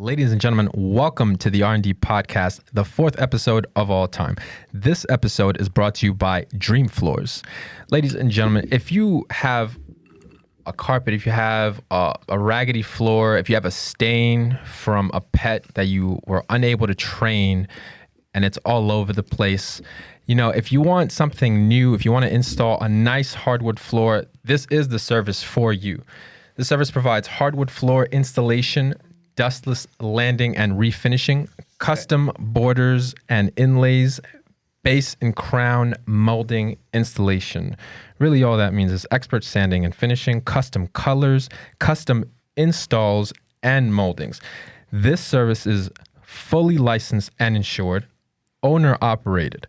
Ladies and gentlemen, welcome to the R&D podcast, the fourth episode of all time. This episode is brought to you by Dream Floors. Ladies and gentlemen, if you have a carpet, if you have a raggedy floor, if you have a stain from a pet that you were unable to train and it's all over the place, if you want something new, if you want to install a nice hardwood floor, this is the service for you. This service provides hardwood floor installation, dustless landing and refinishing, custom borders and inlays, base and crown molding installation. Really all that means is expert sanding and finishing, custom colors, custom installs, and moldings. This service is fully licensed and insured, owner operated.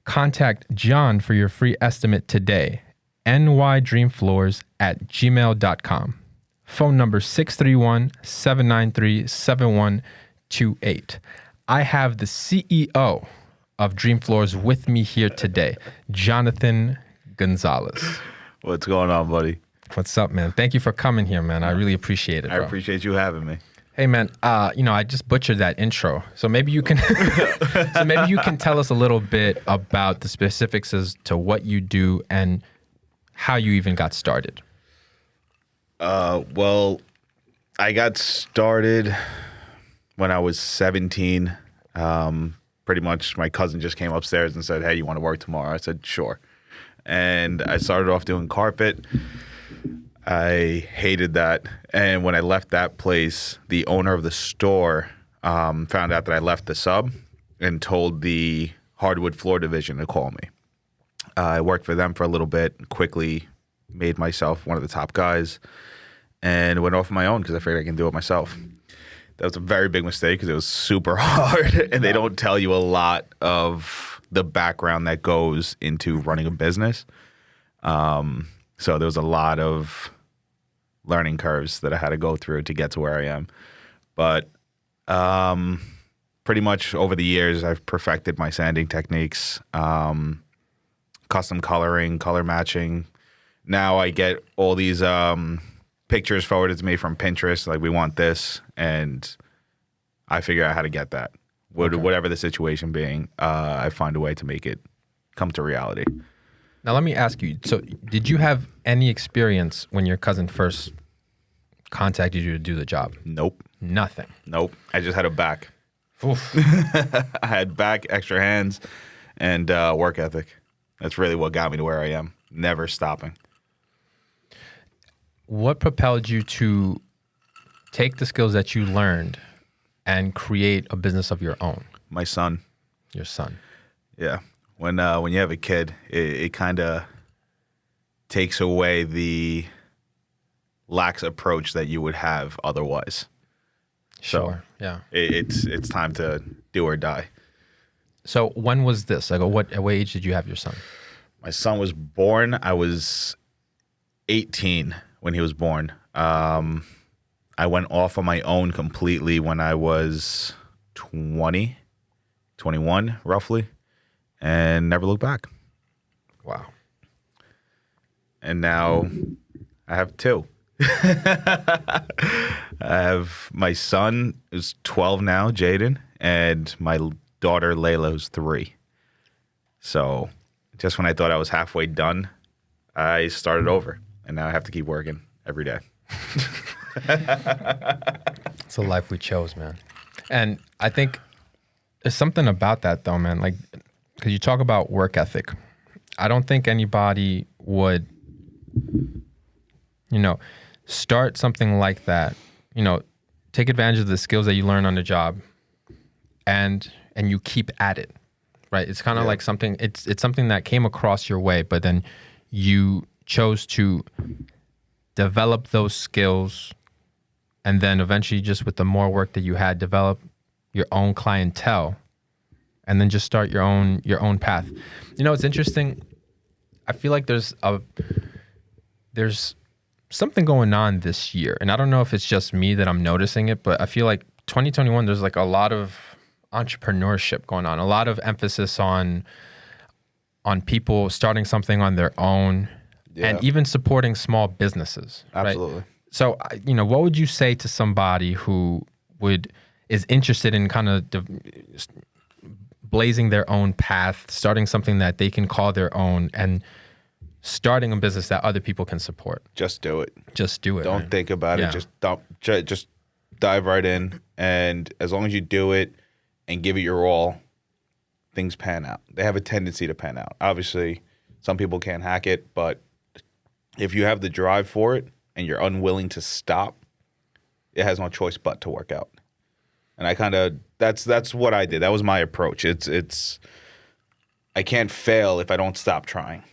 Contact John for your free estimate today. nydreamfloors@gmail.com. Phone number 631-793-7128. I have the CEO of Dream Floors with me here today, Jonathan Gonzalez. What's going on, buddy? What's up, man? Thank you for coming here, man. I really appreciate it, bro. I appreciate you having me. Hey, man, I just butchered that intro. So maybe you can tell us a little bit about the specifics as to what you do and how you even got started. Well, I got started when I was 17. Pretty much my cousin just came upstairs and said, "Hey, you want to work tomorrow?" I said, "Sure." And I started off doing carpet. I hated that. And when I left that place, the owner of the store found out that I left the sub and told the hardwood floor division to call me. I worked for them for a little bit, quickly made myself one of the top guys, and went off on my own because I figured I can do it myself. That was a very big mistake because it was super hard, and they don't tell you a lot of the background that goes into running a business. So there was a lot of learning curves that I had to go through to get to where I am. But pretty much over the years, I've perfected my sanding techniques, custom coloring, color matching. Now I get all these pictures forwarded to me from Pinterest, like, we want this, and I figure out how to get that. Whatever the situation being, I find a way to make it come to reality. Now, let me ask you, so did you have any experience when your cousin first contacted you to do the job? Nope. Nothing? Nope. I just had a back. Oof. I had back, extra hands, and work ethic. That's really what got me to where I am. Never stopping. What propelled you to take the skills that you learned and create a business of your own? My son. Your son. Yeah. When you have a kid, it kind of takes away the lax approach that you would have otherwise. Sure. So yeah. It's time to do or die. So when was this? Like, at what age did you have your son? My son was born. I was 18 when he was born. I went off on my own completely when I was 21, roughly, and never looked back. Wow. And now I have two. I have my son, who's 12 now, Jaden, and my daughter, Layla, who's 3. So just when I thought I was halfway done, I started over, and now I have to keep working every day. It's a life we chose, man. And I think there's something about that, though, man. Like, because you talk about work ethic. I don't think anybody would, start something like that, take advantage of the skills that you learn on the job and you keep at it, right? It's kind of like something, it's something that came across your way, but then you chose to develop those skills, and then eventually, just with the more work that you had, develop your own clientele, and then just start your own path. It's interesting. I feel like there's something going on this year, and I don't know if it's just me that I'm noticing it, but I feel like 2021, there's like a lot of entrepreneurship going on, a lot of emphasis on people starting something on their own, and even supporting small businesses. Absolutely. Right? So, what would you say to somebody who is interested in kind of blazing their own path, starting something that they can call their own, and starting a business that other people can support. Just do it. Just do it. Don't think about it. Just dive right in. And as long as you do it and give it your all, things pan out. They have a tendency to pan out. Obviously, some people can't hack it, but if you have the drive for it and you're unwilling to stop, it has no choice but to work out. And I kind of that's what I did. That was my approach. It's I can't fail if I don't stop trying.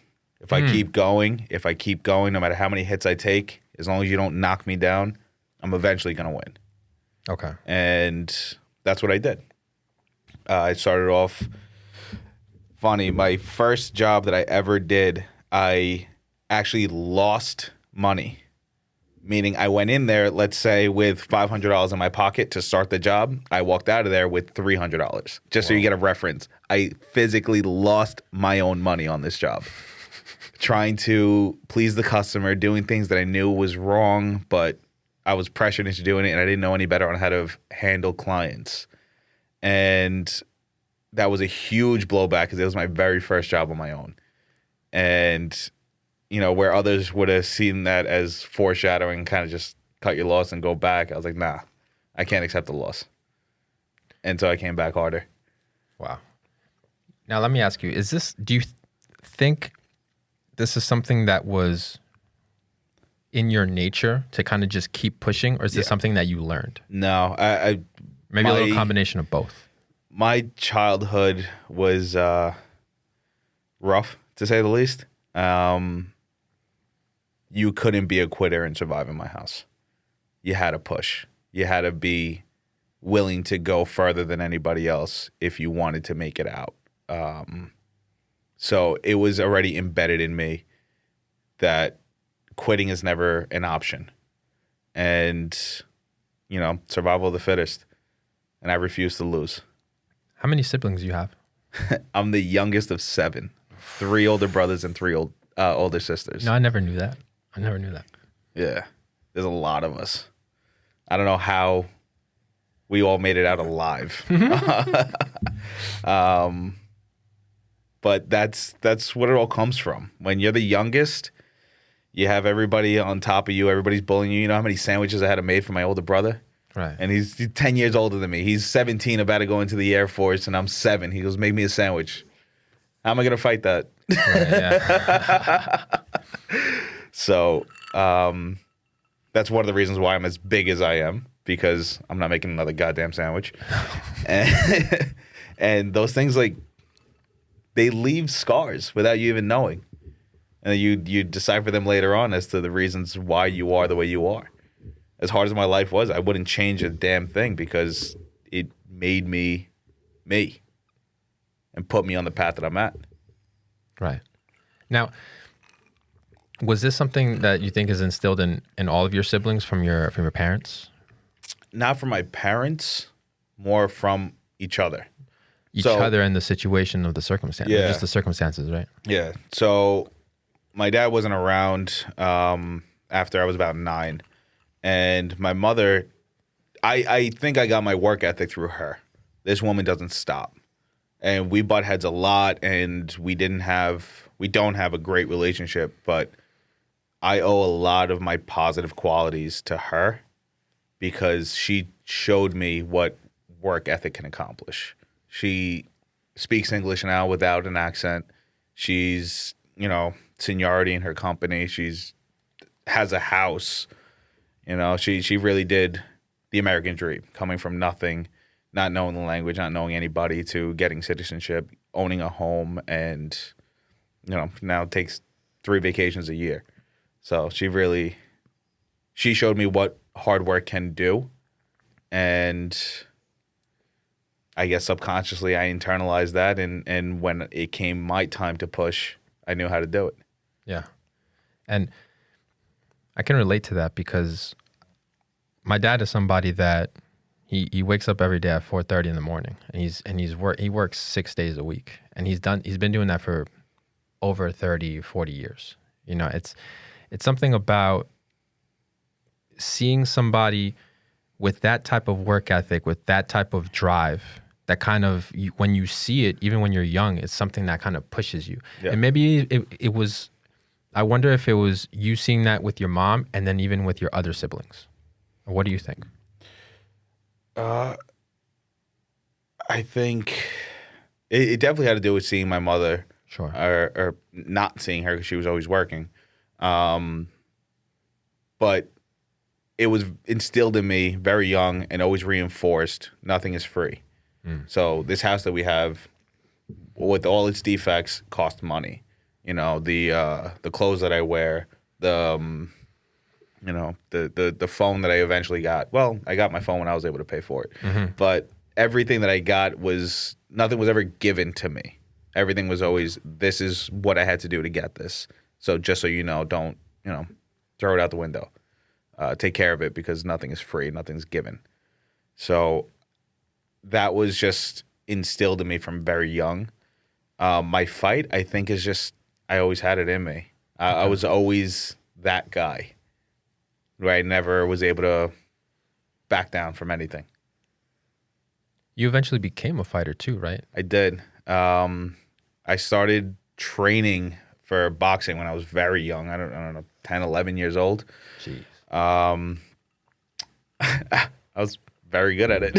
If I keep going, no matter how many hits I take, as long as you don't knock me down, I'm eventually going to win. Okay. And that's what I did. I started off funny. My first job that I ever did, I actually lost money. Meaning I went in there, let's say, with $500 in my pocket to start the job. I walked out of there with $300. Just so you get a reference. I physically lost my own money on this job. Trying to please the customer, doing things that I knew was wrong, but I was pressured into doing it, and I didn't know any better on how to handle clients. And that was a huge blowback because it was my very first job on my own. And, you know, where others would have seen that as foreshadowing, kind of just cut your loss and go back, I was like, nah, I can't accept the loss. And so I came back harder. Wow. Now, let me ask you, do you think this is something that was in your nature to kind of just keep pushing, or is this something that you learned? No, Maybe a little combination of both. My childhood was rough, to say the least. You couldn't be a quitter and survive in my house. You had to push. You had to be willing to go further than anybody else if you wanted to make it out. So it was already embedded in me that quitting is never an option. And, you know, survival of the fittest. And I refuse to lose. How many siblings do you have? I'm the youngest of 7. 3 older brothers and 3 older sisters. No, I never knew that. Yeah. There's a lot of us. I don't know how we all made it out alive. But that's what it all comes from. When you're the youngest, you have everybody on top of you. Everybody's bullying you. You know how many sandwiches I had to make for my older brother? Right. And he's 10 years older than me. He's 17, about to go into the Air Force, and I'm 7. He goes, make me a sandwich. How am I going to fight that? Right, yeah. So that's one of the reasons why I'm as big as I am, because I'm not making another goddamn sandwich. And those things, like, they leave scars without you even knowing. And you decipher them later on as to the reasons why you are the way you are. As hard as my life was, I wouldn't change a damn thing because it made me me and put me on the path that I'm at. Right. Now, was this something that you think is instilled in all of your siblings from your parents? Not from my parents, more from each other. Each other and the situation of the circumstance. Yeah. Just the circumstances, right? Yeah. So my dad wasn't around after I was about 9. And my mother, I think I got my work ethic through her. This woman doesn't stop. And we butt heads a lot, and we don't have a great relationship, but I owe a lot of my positive qualities to her because she showed me what work ethic can accomplish. She speaks English now without an accent. She's, you know, seniority in her company. Has a house. You know, she really did the American dream, coming from nothing, not knowing the language, not knowing anybody, to getting citizenship, owning a home, and, you know, now takes 3 vacations a year. So she showed me what hard work can do. And I guess subconsciously I internalized that. And when it came my time to push, I knew how to do it. Yeah. And I can relate to that because my dad is somebody that he wakes up every day at 4:30 in the morning, and he works 6 days a week, and he's been doing that for over 30, 40 years. You know, it's something about seeing somebody with that type of work ethic, with that type of drive, that kind of, when you see it, even when you're young, it's something that kind of pushes you. Yeah. And maybe it was, I wonder if it was you seeing that with your mom and then even with your other siblings. What do you think? I think it definitely had to do with seeing my mother. Sure. Or not seeing her because she was always working. But it was instilled in me very young and always reinforced, nothing is free. So this house that we have, with all its defects, cost money. You know, the clothes that I wear, the phone that I eventually got. Well, I got my phone when I was able to pay for it. But everything that I got nothing was ever given to me. Everything was always, this is what I had to do to get this. So just so you know, don't, throw it out the window. Take care of it because nothing is free, nothing's given. So that was just instilled in me from very young. My fight, I think, is just, I always had it in me. I was always that guy where I never was able to back down from anything. You eventually became a fighter too, right? I did. I started training for boxing when I was very young. I don't know, 10, 11 years old. Jeez. I was very good at it.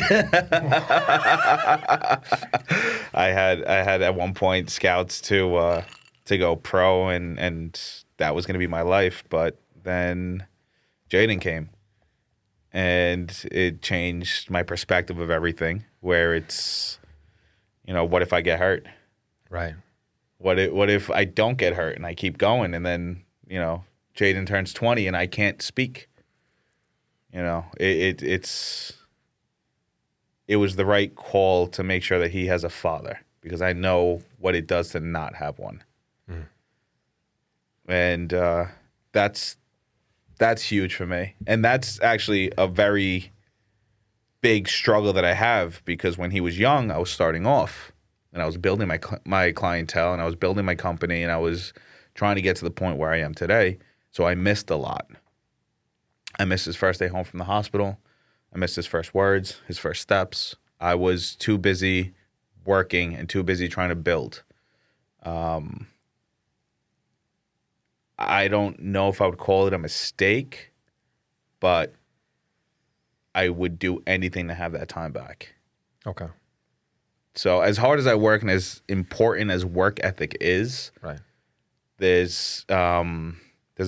I had at one point scouts to go pro, and that was going to be my life. But then Jaden came, and it changed my perspective of everything. Where it's, what if I get hurt? Right. What if I don't get hurt and I keep going, and then Jaden turns 20 and I can't speak? It was the right call to make sure that he has a father, because I know what it does to not have one. And that's huge for me. And that's actually a very big struggle that I have, because when he was young, I was starting off and I was building my clientele, and I was building my company, and I was trying to get to the point where I am today. So I missed a lot. I missed his first day home from the hospital. I missed his first words, his first steps. I was too busy working and too busy trying to build. I don't know if I would call it a mistake, but I would do anything to have that time back. Okay. So as hard as I work and as important as work ethic is, Right. there's a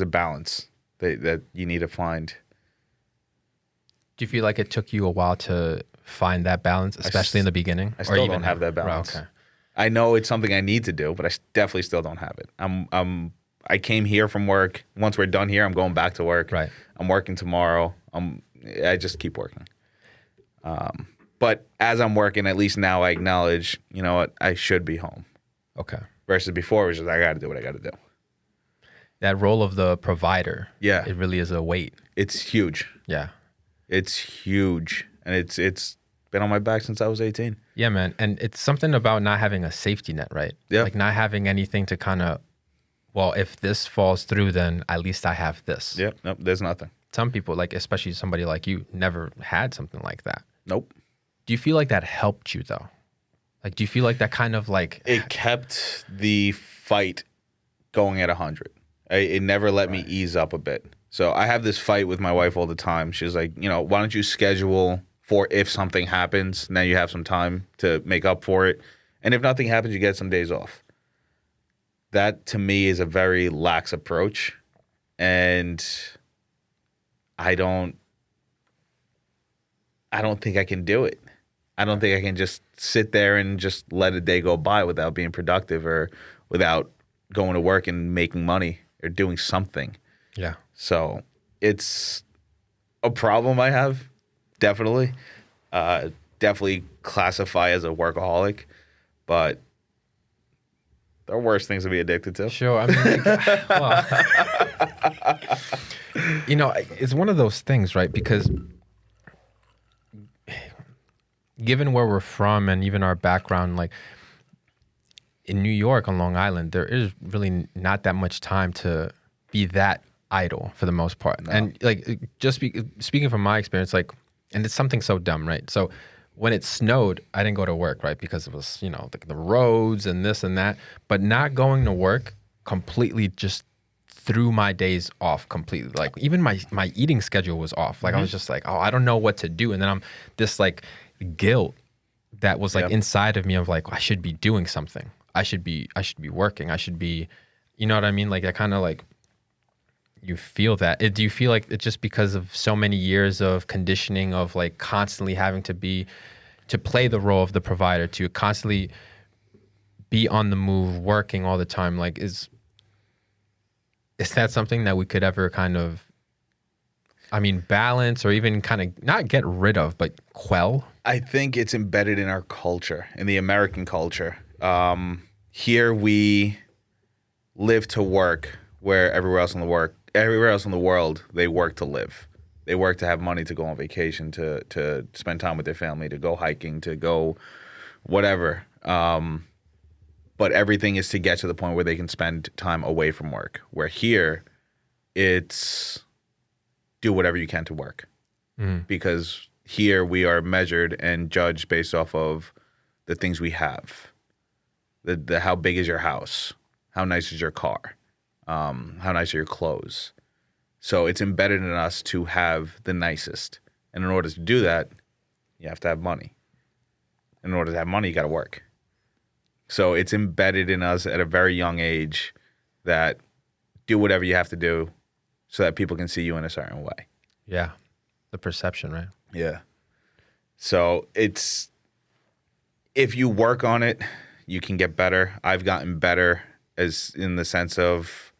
balance that you need to find. Do you feel like it took you a while to find that balance, especially in the beginning? I still don't have that balance. Right, okay. I know it's something I need to do, but I definitely still don't have it. I came here from work. Once we're done here, I'm going back to work. Right. I'm working tomorrow. I just keep working. But as I'm working, at least now I acknowledge, you know what, I should be home. Okay. Versus before, it was just, I got to do what I got to do. That role of the provider. Yeah. It really is a weight. It's huge. Yeah. It's huge. And it's been on my back since I was 18. Yeah, man. And it's something about not having a safety net, right? Yeah. Like not having anything to kind of, well, if this falls through, then at least I have this. Yep. Nope. There's nothing. Some people, like especially somebody like you, never had something like that. Nope. Do you feel like that helped you though? Like, do you feel like that kind of like... It kept the fight going at 100. It never let me ease up a bit. So I have this fight with my wife all the time. She's like, why don't you schedule for if something happens, now you have some time to make up for it. And if nothing happens, you get some days off. That to me is a very lax approach. And I don't think I can do it. I don't think I can just sit there and just let a day go by without being productive or without going to work and making money or doing something. Yeah. So it's a problem I have, definitely. Definitely classify as a workaholic, but there are worse things to be addicted to. Sure. I mean, well, it's one of those things, right? Because given where we're from and even our background, like in New York on Long Island, there is really not that much time to be that idle for the most part. No. And like just speaking from my experience, like and it's something so dumb, right? So when it snowed, I didn't go to work, right? Because it was, the roads and this and that. But not going to work completely just threw my days off completely. Like even my eating schedule was off. Like I was just like, oh, I don't know what to do. And then I'm this like guilt that was like inside of me of like, I should be doing something. I should be working. I should be, you know what I mean? Like I kind of like, you feel that. Do you feel like it's just because of so many years of conditioning of like constantly having to play the role of the provider, to constantly be on the move, working all the time? Like is that something that we could ever kind of, balance or even kind of not get rid of, but quell? I think it's embedded in our culture, in the American culture. Here we live to work, where everywhere else in the world, they work to live. They work to have money to go on vacation, to spend time with their family, to go hiking, to go whatever. But everything is to get to the point where they can spend time away from work. Where here, it's do whatever you can to work. Because here we are measured and judged based off of the things we have. The how big is your house? How nice is your car? How nice are your clothes? So it's embedded in us to have the nicest. And in order to do that, you have to have money. In order to have money, you got to work. So it's embedded in us at a very young age that do whatever you have to do so that people can see you in a certain way. Yeah. The perception, right? Yeah. So it's, if you work on it, you can get better. I've gotten better as in the sense of,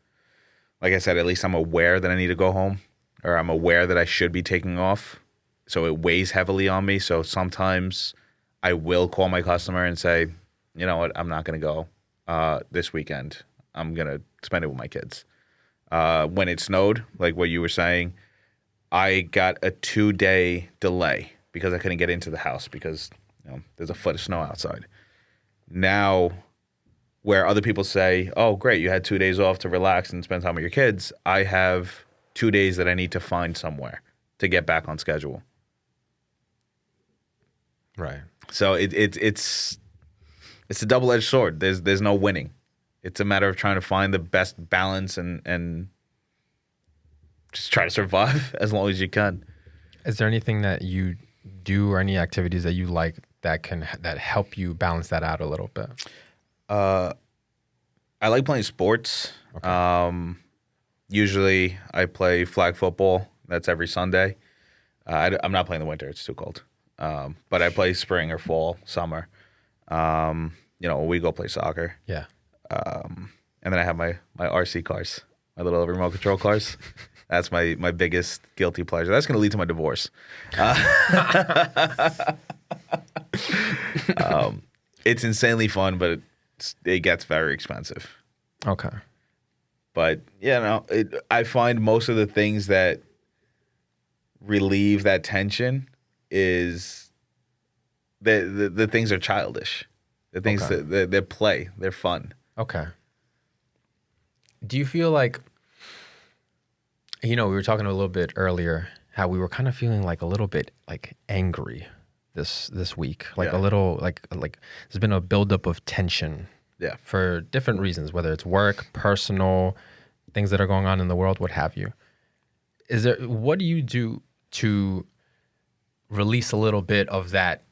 like I said, at least I'm aware that I need to go home, or I'm aware that I should be taking off. So it weighs heavily on me. So sometimes I will call my customer and say, you know what, I'm not going to go this weekend. I'm going to spend it with my kids. When it snowed, like what you were saying, I got a 2-day delay because I couldn't get into the house because there's a foot of snow outside. Now, where other people say, oh, great, you had 2 days off to relax and spend time with your kids, I have 2 days that I need to find somewhere to get back on schedule. Right. So it's a double-edged sword. There's no winning. It's a matter of trying to find the best balance and just try to survive as long as you can. Is there anything that you do or any activities that you like that help you balance that out a little bit? I like playing sports. Okay. Usually I play flag football. That's every Sunday. I'm not playing the winter. It's too cold. But I play spring or fall, summer. We go play soccer. Yeah. And then I have my RC cars, my little remote control cars. That's my biggest guilty pleasure. That's going to lead to my divorce. It's insanely fun, but it gets very expensive. Okay. But I find most of the things that relieve that tension is the things are childish. The things that they play, they're fun. Okay. Do you feel like, we were talking a little bit earlier how we were kind of feeling like a little bit like angry this week, like a little like there's been a buildup of tension. Yeah. For different reasons, whether it's work, personal, things that are going on in the world, what have you. What do you do to release a little bit of that?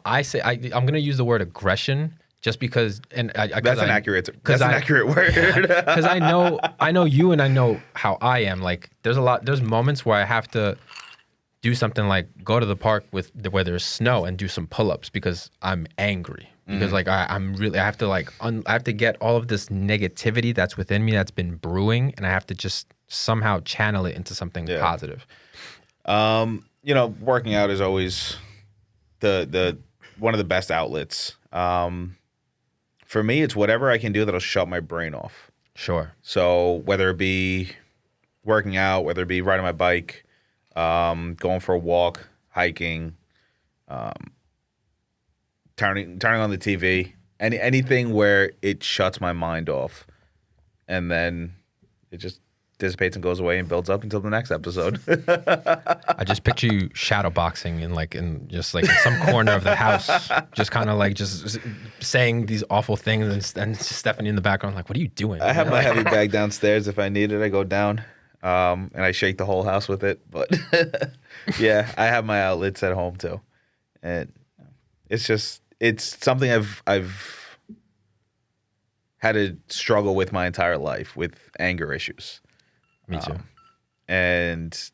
I say I'm going to use the word aggression just because, and that's an accurate word. Because I know you, and I know how I am. Like, there's moments where I have to do something like go to the park where there's snow and do some pull-ups because I'm angry. Because I have to get all of this negativity that's within me that's been brewing, and I have to just somehow channel it into something positive. Working out is always the one of the best outlets. For me, it's whatever I can do that'll shut my brain off. Sure. So whether it be working out, whether it be riding my bike, going for a walk, hiking, turning on the TV, anything where it shuts my mind off, and then it just dissipates and goes away and builds up until the next episode. I just picture you shadow boxing in some corner of the house, just kind of like just saying these awful things, and Stephanie in the background like, what are you doing? I have my heavy bag downstairs. If I need it, I go down, and I shake the whole house with it. But yeah, I have my outlets at home too, and it's something I've had to struggle with my entire life with anger issues. Me too. And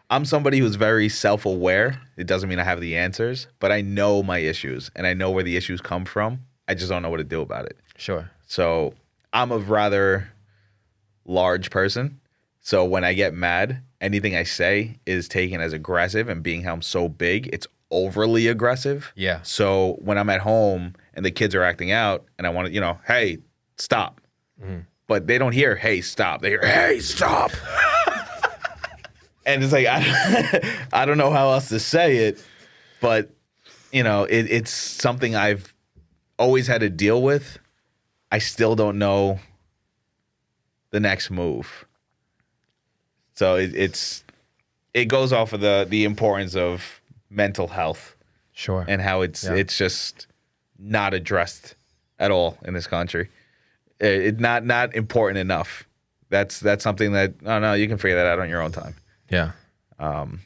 I'm somebody who's very self-aware. It doesn't mean I have the answers, but I know my issues and I know where the issues come from. I just don't know what to do about it. Sure. So I'm a rather large person. So when I get mad, anything I say is taken as aggressive, and being how I'm so big, it's overly aggressive. Yeah. So when I'm at home and the kids are acting out and I want to, hey, stop. Mm-hmm. But they don't hear, hey, stop. They hear, hey, stop. And it's like, I don't know how else to say it, but, it's something I've always had to deal with. I still don't know the next move. So it goes off of the importance of mental health. Sure. And how it's just not addressed at all in this country. It's not important enough. That's something that, oh no, you can figure that out on your own time. Yeah.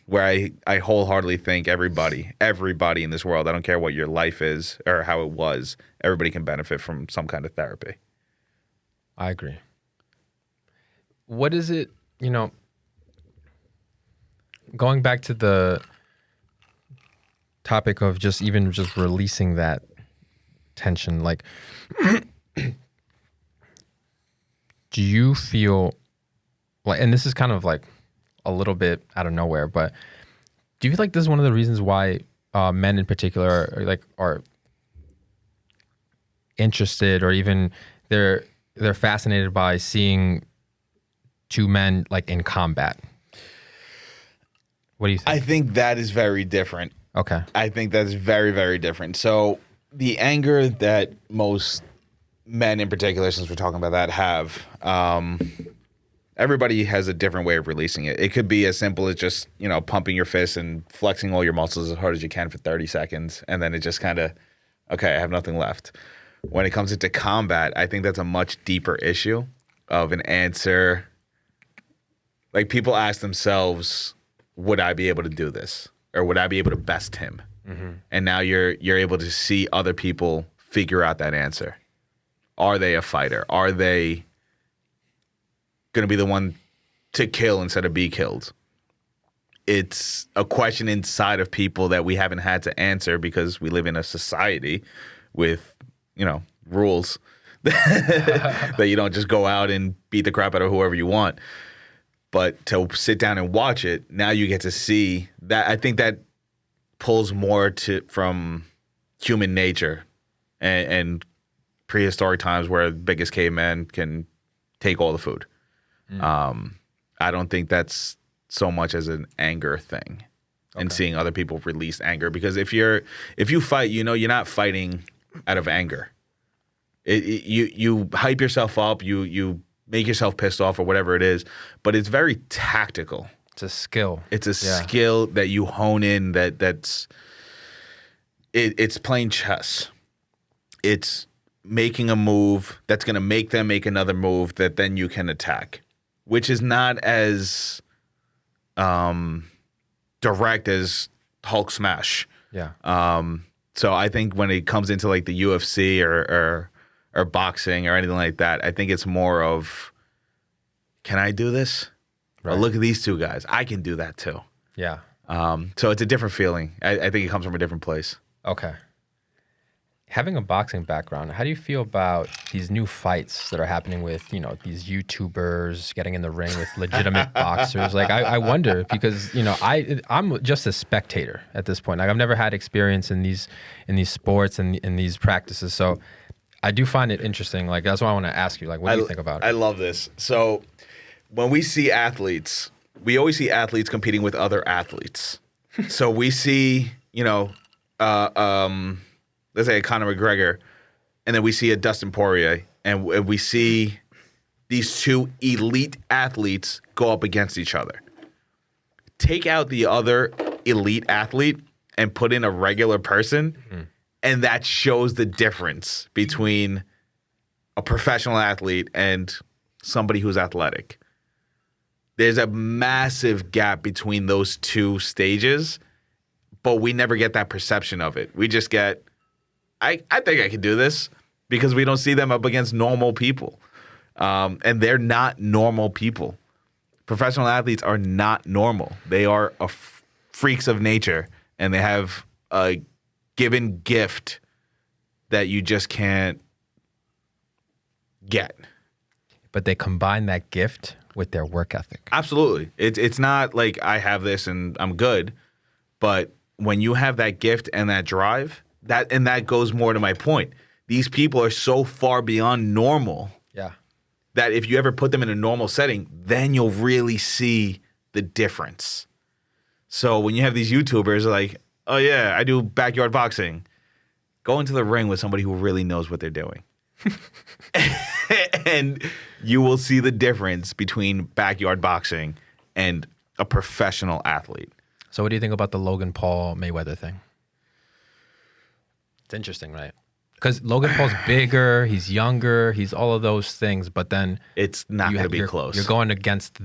Where I wholeheartedly think everybody in this world, I don't care what your life is or how it was, everybody can benefit from some kind of therapy. I agree. What is it, going back to the topic of just releasing that tension, like, do you feel like, and this is kind of like a little bit out of nowhere, but do you feel like this is one of the reasons why men in particular are interested, or even they're fascinated by seeing two men like in combat? What do you think? I think that is very different. Okay. I think that's very, very different. So the anger that most men in particular, since we're talking about that, have, everybody has a different way of releasing it. It could be as simple as just, pumping your fist and flexing all your muscles as hard as you can for 30 seconds. And then it just kind of, okay, I have nothing left. When it comes into combat, I think that's a much deeper issue of an answer. Like, people ask themselves, would I be able to do this? Or would I be able to best him? Mm-hmm. And now you're able to see other people figure out that answer. Are they a fighter? Are they going to be the one to kill instead of be killed? It's a question inside of people that we haven't had to answer because we live in a society with, rules that you don't just go out and beat the crap out of whoever you want. But to sit down and watch it, now you get to see that. I think that pulls more from human nature and prehistoric times where the biggest caveman can take all the food. I don't think that's so much as an anger thing, and seeing other people release anger. Because if you fight, you're not fighting out of anger. You hype yourself up, you make yourself pissed off or whatever it is, but it's very tactical. It's a skill. It's a skill that you hone in. It's playing chess. It's making a move that's going to make them make another move that then you can attack, which is not as direct as Hulk smash. Yeah. So I think when it comes into like the UFC or boxing or anything like that, I think it's more of, can I do this? Right. Or look at these two guys. I can do that too. Yeah. So it's a different feeling. I think it comes from a different place. Okay. Having a boxing background, how do you feel about these new fights that are happening with, these YouTubers getting in the ring with legitimate boxers? Like, I wonder, because, I'm just a spectator at this point. Like, I've never had experience in these sports and in these practices. So I do find it interesting. Like, that's why I want to ask you, like, what do you think about it? I love this. So when we see athletes, we always see athletes competing with other athletes. So we see, let's say a Conor McGregor, and then we see a Dustin Poirier, and we see these two elite athletes go up against each other. Take out the other elite athlete and put in a regular person, and that shows the difference between a professional athlete and somebody who's athletic. There's a massive gap between those two stages, but we never get that perception of it. We just get, I think I can do this, because we don't see them up against normal people. And they're not normal people. Professional athletes are not normal. They are freaks of nature, and they have a given gift that you just can't get. But they combine that gift with their work ethic. Absolutely. It's not like I have this and I'm good, but when you have that gift and that drive, that goes more to my point. These people are so far beyond normal. Yeah. That if you ever put them in a normal setting, then you'll really see the difference. So when you have these YouTubers like, oh yeah, I do backyard boxing, go into the ring with somebody who really knows what they're doing. And you will see the difference between backyard boxing and a professional athlete. So what do you think about the Logan Paul Mayweather thing? It's interesting, right? Because Logan Paul's bigger, he's younger, he's all of those things, but then it's not going to be close. You're going against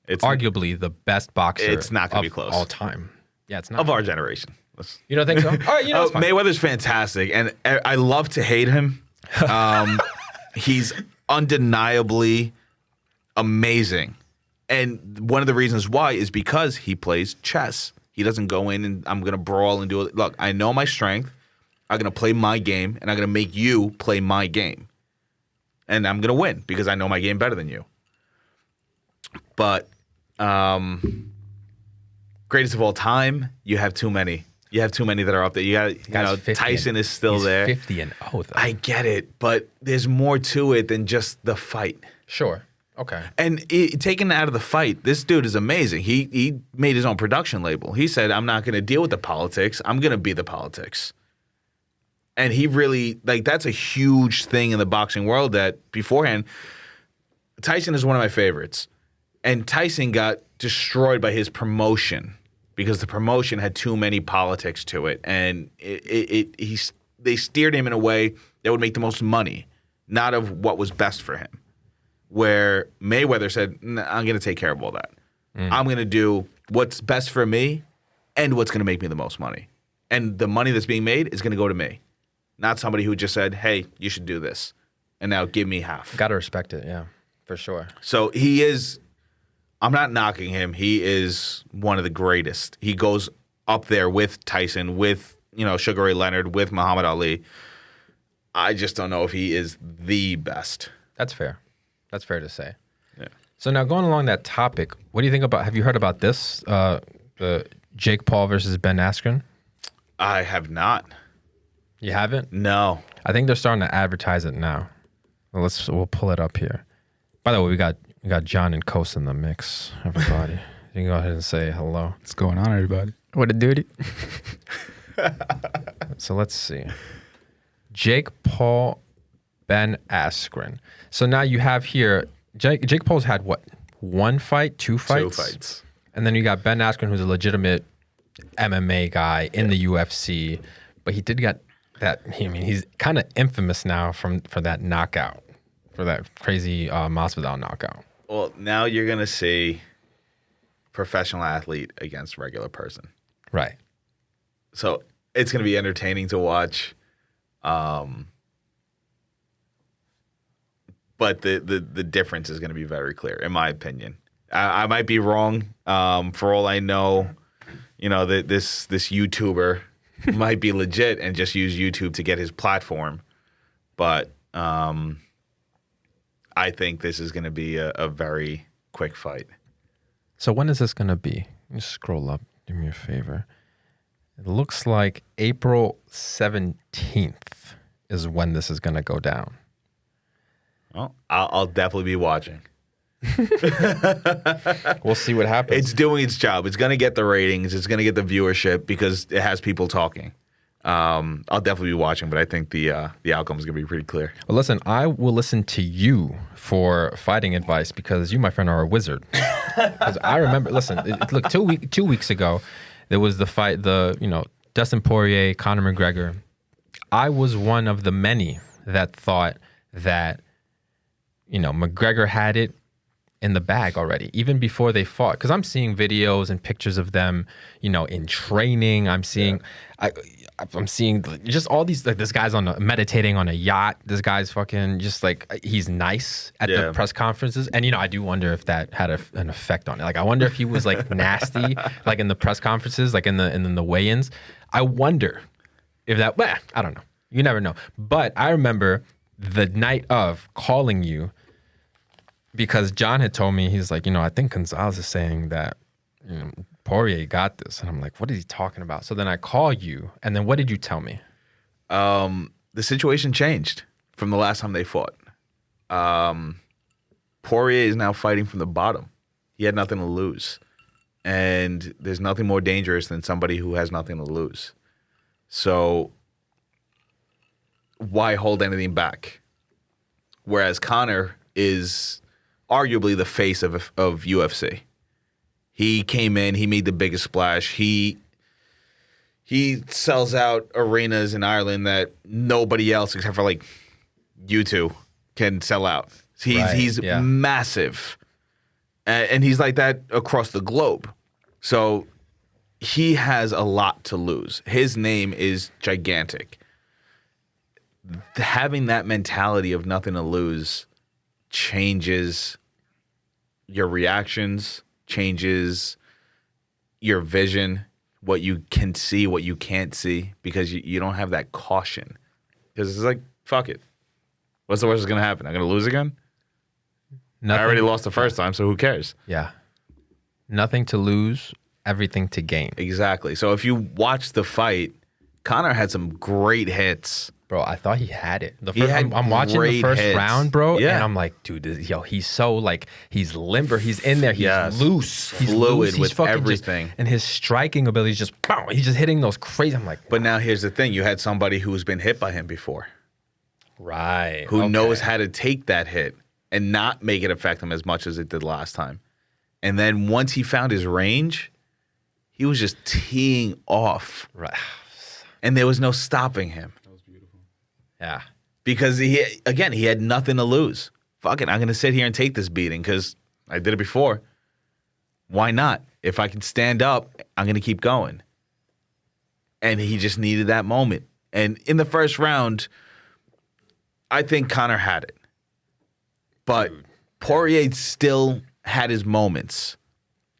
arguably the best boxer. It's not going to be close all time. Yeah, it's not of our generation. You don't think so? All right, Mayweather's fantastic, and I love to hate him. He's undeniably amazing, and one of the reasons why is because he plays chess. He doesn't go in and I'm going to brawl and do it. Look, I know my strength. I'm going to play my game, and I'm going to make you play my game. And I'm going to win because I know my game better than you. But greatest of all time, you have too many. You have too many that are up there. You got, Tyson is still there. 50-0, though. I get it, but there's more to it than just the fight. Sure. Okay. And taken out of the fight, this dude is amazing. He made his own production label. He said, I'm not going to deal with the politics. I'm going to be the politics. And he really, that's a huge thing in the boxing world that beforehand, Tyson is one of my favorites. And Tyson got destroyed by his promotion because the promotion had too many politics to it. And they steered him in a way that would make the most money, not of what was best for him. Where Mayweather said, I'm going to take care of all that. I'm going to do what's best for me and what's going to make me the most money. And the money that's being made is going to go to me. Not somebody who just said, hey, you should do this, and now give me half. Got to respect it, yeah, for sure. So he is, I'm not knocking him. He is one of the greatest. He goes up there with Tyson, with, Sugar Ray Leonard, with Muhammad Ali. I just don't know if he is the best. That's fair. That's fair to say. Yeah. So now going along that topic, what do you think about, have you heard about this, the Jake Paul versus Ben Askren? I have not. You haven't? No. I think they're starting to advertise it now. We'll pull it up here. By the way, we got John and Coast in the mix, everybody. You can go ahead and say hello. What's going on, everybody? What a duty. So let's see. Jake Paul, Ben Askren. So now you have here, Jake Paul's had what? One fight, two fights? 2 fights. And then you got Ben Askren, who's a legitimate MMA guy in the UFC, but he did get that. He's kind of infamous now for that knockout, for that crazy Masvidal knockout. Well, now you're gonna see professional athlete against regular person, right? So it's gonna be entertaining to watch. But the difference is gonna be very clear, in my opinion. I might be wrong. For all I know, this YouTuber might be legit and just use YouTube to get his platform. But I think this is going to be a very quick fight. So when is this going to be? Just scroll up. Do me a favor. It looks like April 17th is when this is going to go down. Well, I'll definitely be watching. We'll see what happens. It's doing its job. It's going to get the ratings. It's going to get the viewership because it has people talking. I'll definitely be watching, but I think the outcome is going to be pretty clear. Well, listen, I will listen to you for fighting advice because you, my friend, are a wizard. Because I remember, listen, look, 2 weeks ago, there was the fight, Dustin Poirier, Conor McGregor. I was one of the many that thought that, McGregor had it in the bag already, even before they fought. Because I'm seeing videos and pictures of them, in training. I'm seeing, I'm seeing just all these, like, this guy's meditating on a yacht. This guy's fucking just like, he's nice at the press conferences. And, I do wonder if that had an effect on it. Like, I wonder if he was like nasty, like in the press conferences, like in the weigh-ins. I wonder if that, I don't know. You never know. But I remember the night of calling you because John had told me, he's like, I think Gonzalez is saying that, Poirier got this. And I'm like, what is he talking about? So then I call you. And then what did you tell me? The situation changed from the last time they fought. Poirier is now fighting from the bottom. He had nothing to lose. And there's nothing more dangerous than somebody who has nothing to lose. So why hold anything back? Whereas Conor is arguably the face of UFC. He came in, he made the biggest splash. He sells out arenas in Ireland that nobody else except for like you two can sell out. He's massive. And he's like that across the globe. So he has a lot to lose. His name is gigantic. Having that mentality of nothing to lose changes your reactions, changes your vision, what you can see, what you can't see, because you don't have that caution. Because it's like, fuck it. What's the worst that's going to happen? I'm going to lose again? Nothing. I already lost the first time, so who cares? Yeah. Nothing to lose, everything to gain. Exactly. So if you watch the fight, Conor had some great hits. Bro, I thought he had it. I'm watching the first round, bro, and I'm like, dude, he's so like, he's limber, he's in there, he's loose, he's fluid loose, with everything, and his striking ability is just, he's just hitting those crazy. I'm like, wow. But now here's the thing: you had somebody who's been hit by him before, right? Who knows how to take that hit and not make it affect him as much as it did last time. And then once he found his range, he was just teeing off, right? And there was no stopping him. Yeah. Because he had nothing to lose. Fuck it, I'm going to sit here and take this beating because I did it before. Why not? If I can stand up, I'm going to keep going. And he just needed that moment. And in the first round, I think Conor had it. But Poirier still had his moments.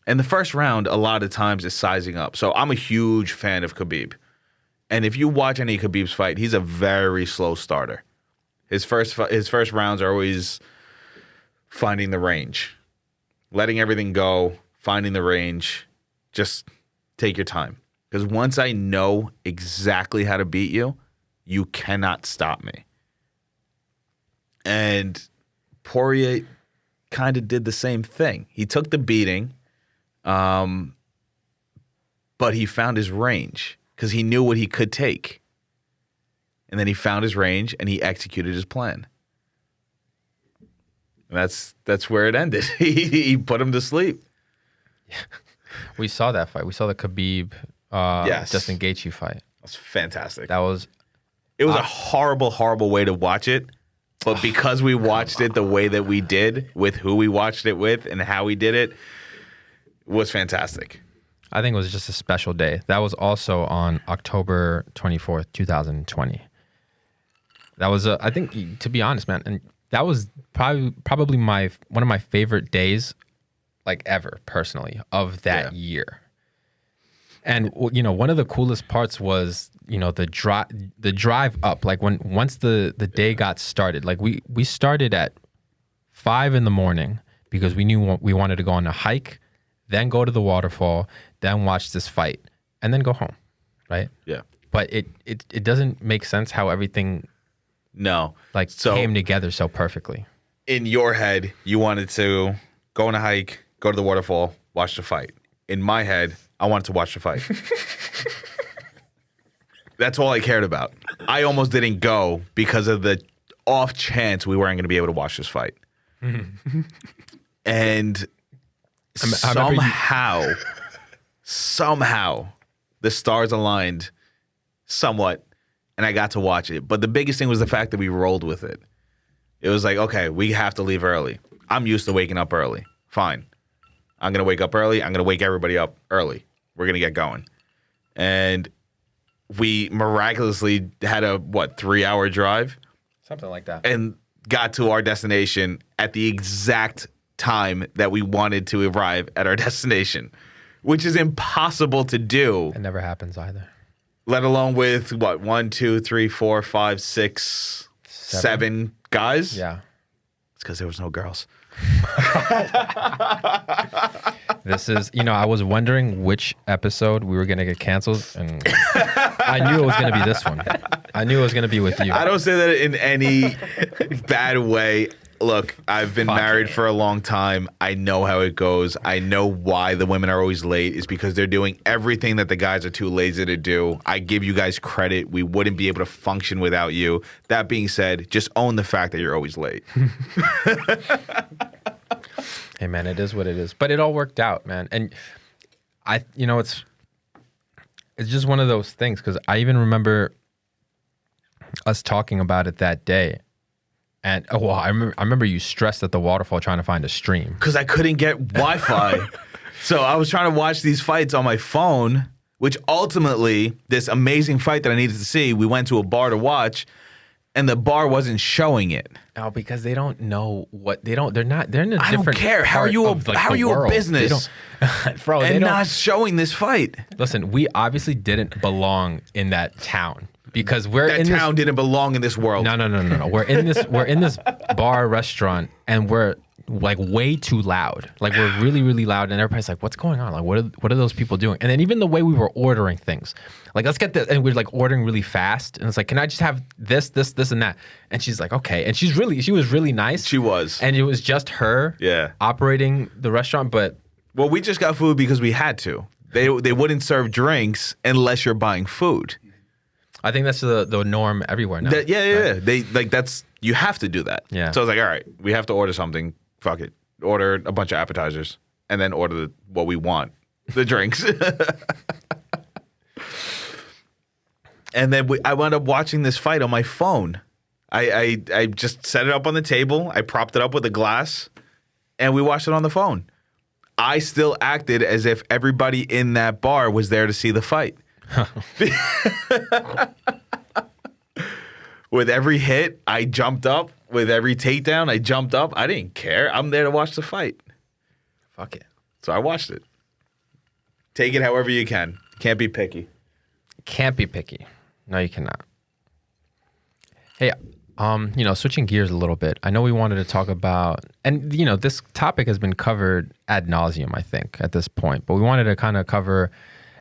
And the first round, a lot of times, is sizing up. So I'm a huge fan of Khabib. And if you watch any of Khabib's fight, he's a very slow starter. His first rounds are always finding the range, letting everything go, finding the range. Just take your time. Because once I know exactly how to beat you, you cannot stop me. And Poirier kind of did the same thing. He took the beating, but he found his range. Because he knew what he could take. And then he found his range and he executed his plan. And that's where it ended. He put him to sleep. Yeah. We saw that fight. We saw the Khabib Justin Gaethje fight. That's fantastic. It was a horrible, horrible way to watch it. But because we watched it the way that we did, with who we watched it with and how we did it was fantastic. I think it was just a special day. That was also on October 24th, 2020. That was, I think, to be honest, man, and that was probably one of my favorite days, like ever, personally, of that year. And one of the coolest parts was, the drive up. Like once the day got started, like we started at 5 a.m. because we knew we wanted to go on a hike, then go to the waterfall, then watch this fight, and then go home, right? Yeah. But it doesn't make sense how everything came together so perfectly. In your head, you wanted to go on a hike, go to the waterfall, watch the fight. In my head, I wanted to watch the fight. That's all I cared about. I almost didn't go because of the off chance we weren't going to be able to watch this fight. And somehow, the stars aligned somewhat, and I got to watch it. But the biggest thing was the fact that we rolled with it. It was like, okay, we have to leave early. I'm used to waking up early. Fine. I'm going to wake up early. I'm going to wake everybody up early. We're going to get going. And we miraculously had a, 3-hour drive? Something like that. And got to our destination at the exact time that we wanted to arrive at our destination, which is impossible to do. It never happens either. Let alone with, 1, 2, 3, 4, 5, 6, 7 guys? Yeah. It's because there was no girls. This is, I was wondering which episode we were going to get canceled, and I knew it was going to be this one. I knew it was going to be with you. I don't say that in any bad way. Look, I've been married for a long time. I know how it goes. I know why the women are always late. It's because they're doing everything that the guys are too lazy to do. I give you guys credit. We wouldn't be able to function without you. That being said, just own the fact that you're always late. Hey, man, it is what it is. But it all worked out, man. And it's just one of those things, because I even remember us talking about it that day. And I remember you stressed at the waterfall trying to find a stream. Because I couldn't get Wi-Fi. So I was trying to watch these fights on my phone, which ultimately, this amazing fight that I needed to see, we went to a bar to watch, and the bar wasn't showing it. Oh, because they don't know what they're in a different I don't care. How are you a business? Bro, and not showing this fight? Listen, we obviously didn't belong in that town. Because that town didn't belong in this world. No. We're in this bar restaurant, and we're like way too loud. Like we're really, really loud, and everybody's like, "What's going on? Like, what are those people doing?" And then even the way we were ordering things, like, let's get this, and we're like ordering really fast, and it's like, "Can I just have this, and that?" And she's like, "Okay." And she was really nice. She was, and it was just her, operating the restaurant. But we just got food because we had to. They wouldn't serve drinks unless you're buying food. I think that's the norm everywhere now. Yeah. They you have to do that. Yeah. So I was like, all right, we have to order something. Fuck it. Order a bunch of appetizers and then order what we want, the drinks. And then I wound up watching this fight on my phone. I just set it up on the table. I propped it up with a glass, and we watched it on the phone. I still acted as if everybody in that bar was there to see the fight. With every hit, I jumped up. With every takedown, I jumped up. I didn't care. I'm there to watch the fight. Fuck it. So I watched it. Take it however you can. Can't be picky. Can't be picky. No, you cannot. Hey, switching gears a little bit. I know we wanted to talk about, and this topic has been covered ad nauseum, I think, at this point. But we wanted to kind of cover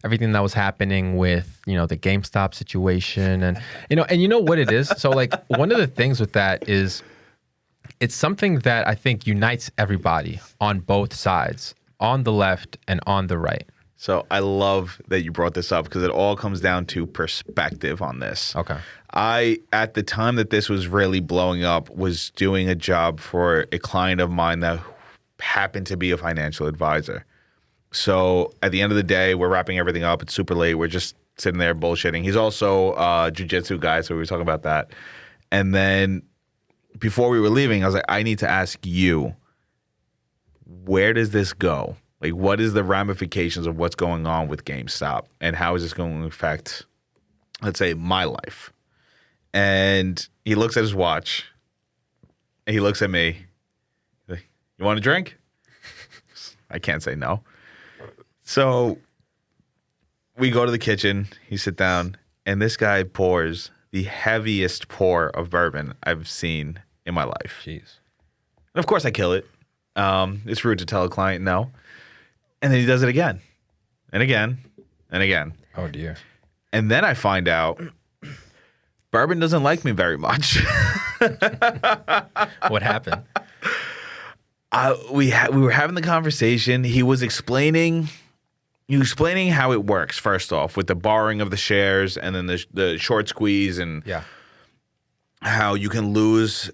everything that was happening with, the GameStop situation, and you know what it is. So like one of the things with that is it's something that I think unites everybody on both sides, on the left and on the right. So I love that you brought this up because it all comes down to perspective on this. Okay. At the time that this was really blowing up, was doing a job for a client of mine that happened to be a financial advisor. So at the end of the day, we're wrapping everything up. It's super late. We're just sitting there bullshitting. He's also a jiu-jitsu guy, so we were talking about that. And then before we were leaving, I was like, I need to ask you, where does this go? Like, what is the ramifications of what's going on with GameStop? And how is this going to affect, let's say, my life? And he looks at his watch, and he looks at me. He's like, you want a drink? I can't say no. So we go to the kitchen, you sit down, and this guy pours the heaviest pour of bourbon I've seen in my life. Jeez. And of course I kill it. It's rude to tell a client no. And then he does it again and again and again. Oh, dear. And then I find out bourbon doesn't like me very much. What happened? We were having the conversation. He was explaining you explaining how it works first off with the borrowing of the shares and then the short squeeze and how you can lose.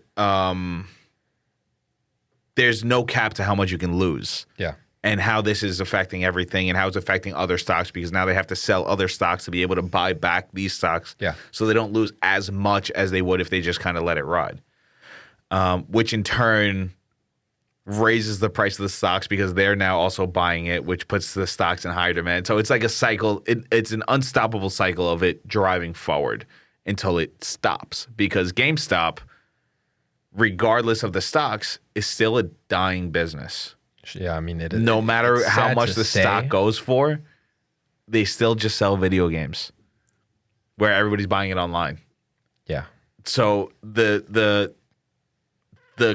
There's no cap to how much you can lose. Yeah. And how this is affecting everything and how it's affecting other stocks because now they have to sell other stocks to be able to buy back these stocks. Yeah. So they don't lose as much as they would if they just kind of let it ride. Which in turn raises the price of the stocks because they're now also buying it, which puts the stocks in higher demand. So it's like a cycle. It's an unstoppable cycle of it driving forward until it stops because GameStop, regardless of the stocks, is still a dying business. Yeah, I mean, no matter how much the stock goes for, they still just sell video games where everybody's buying it online. Yeah. So the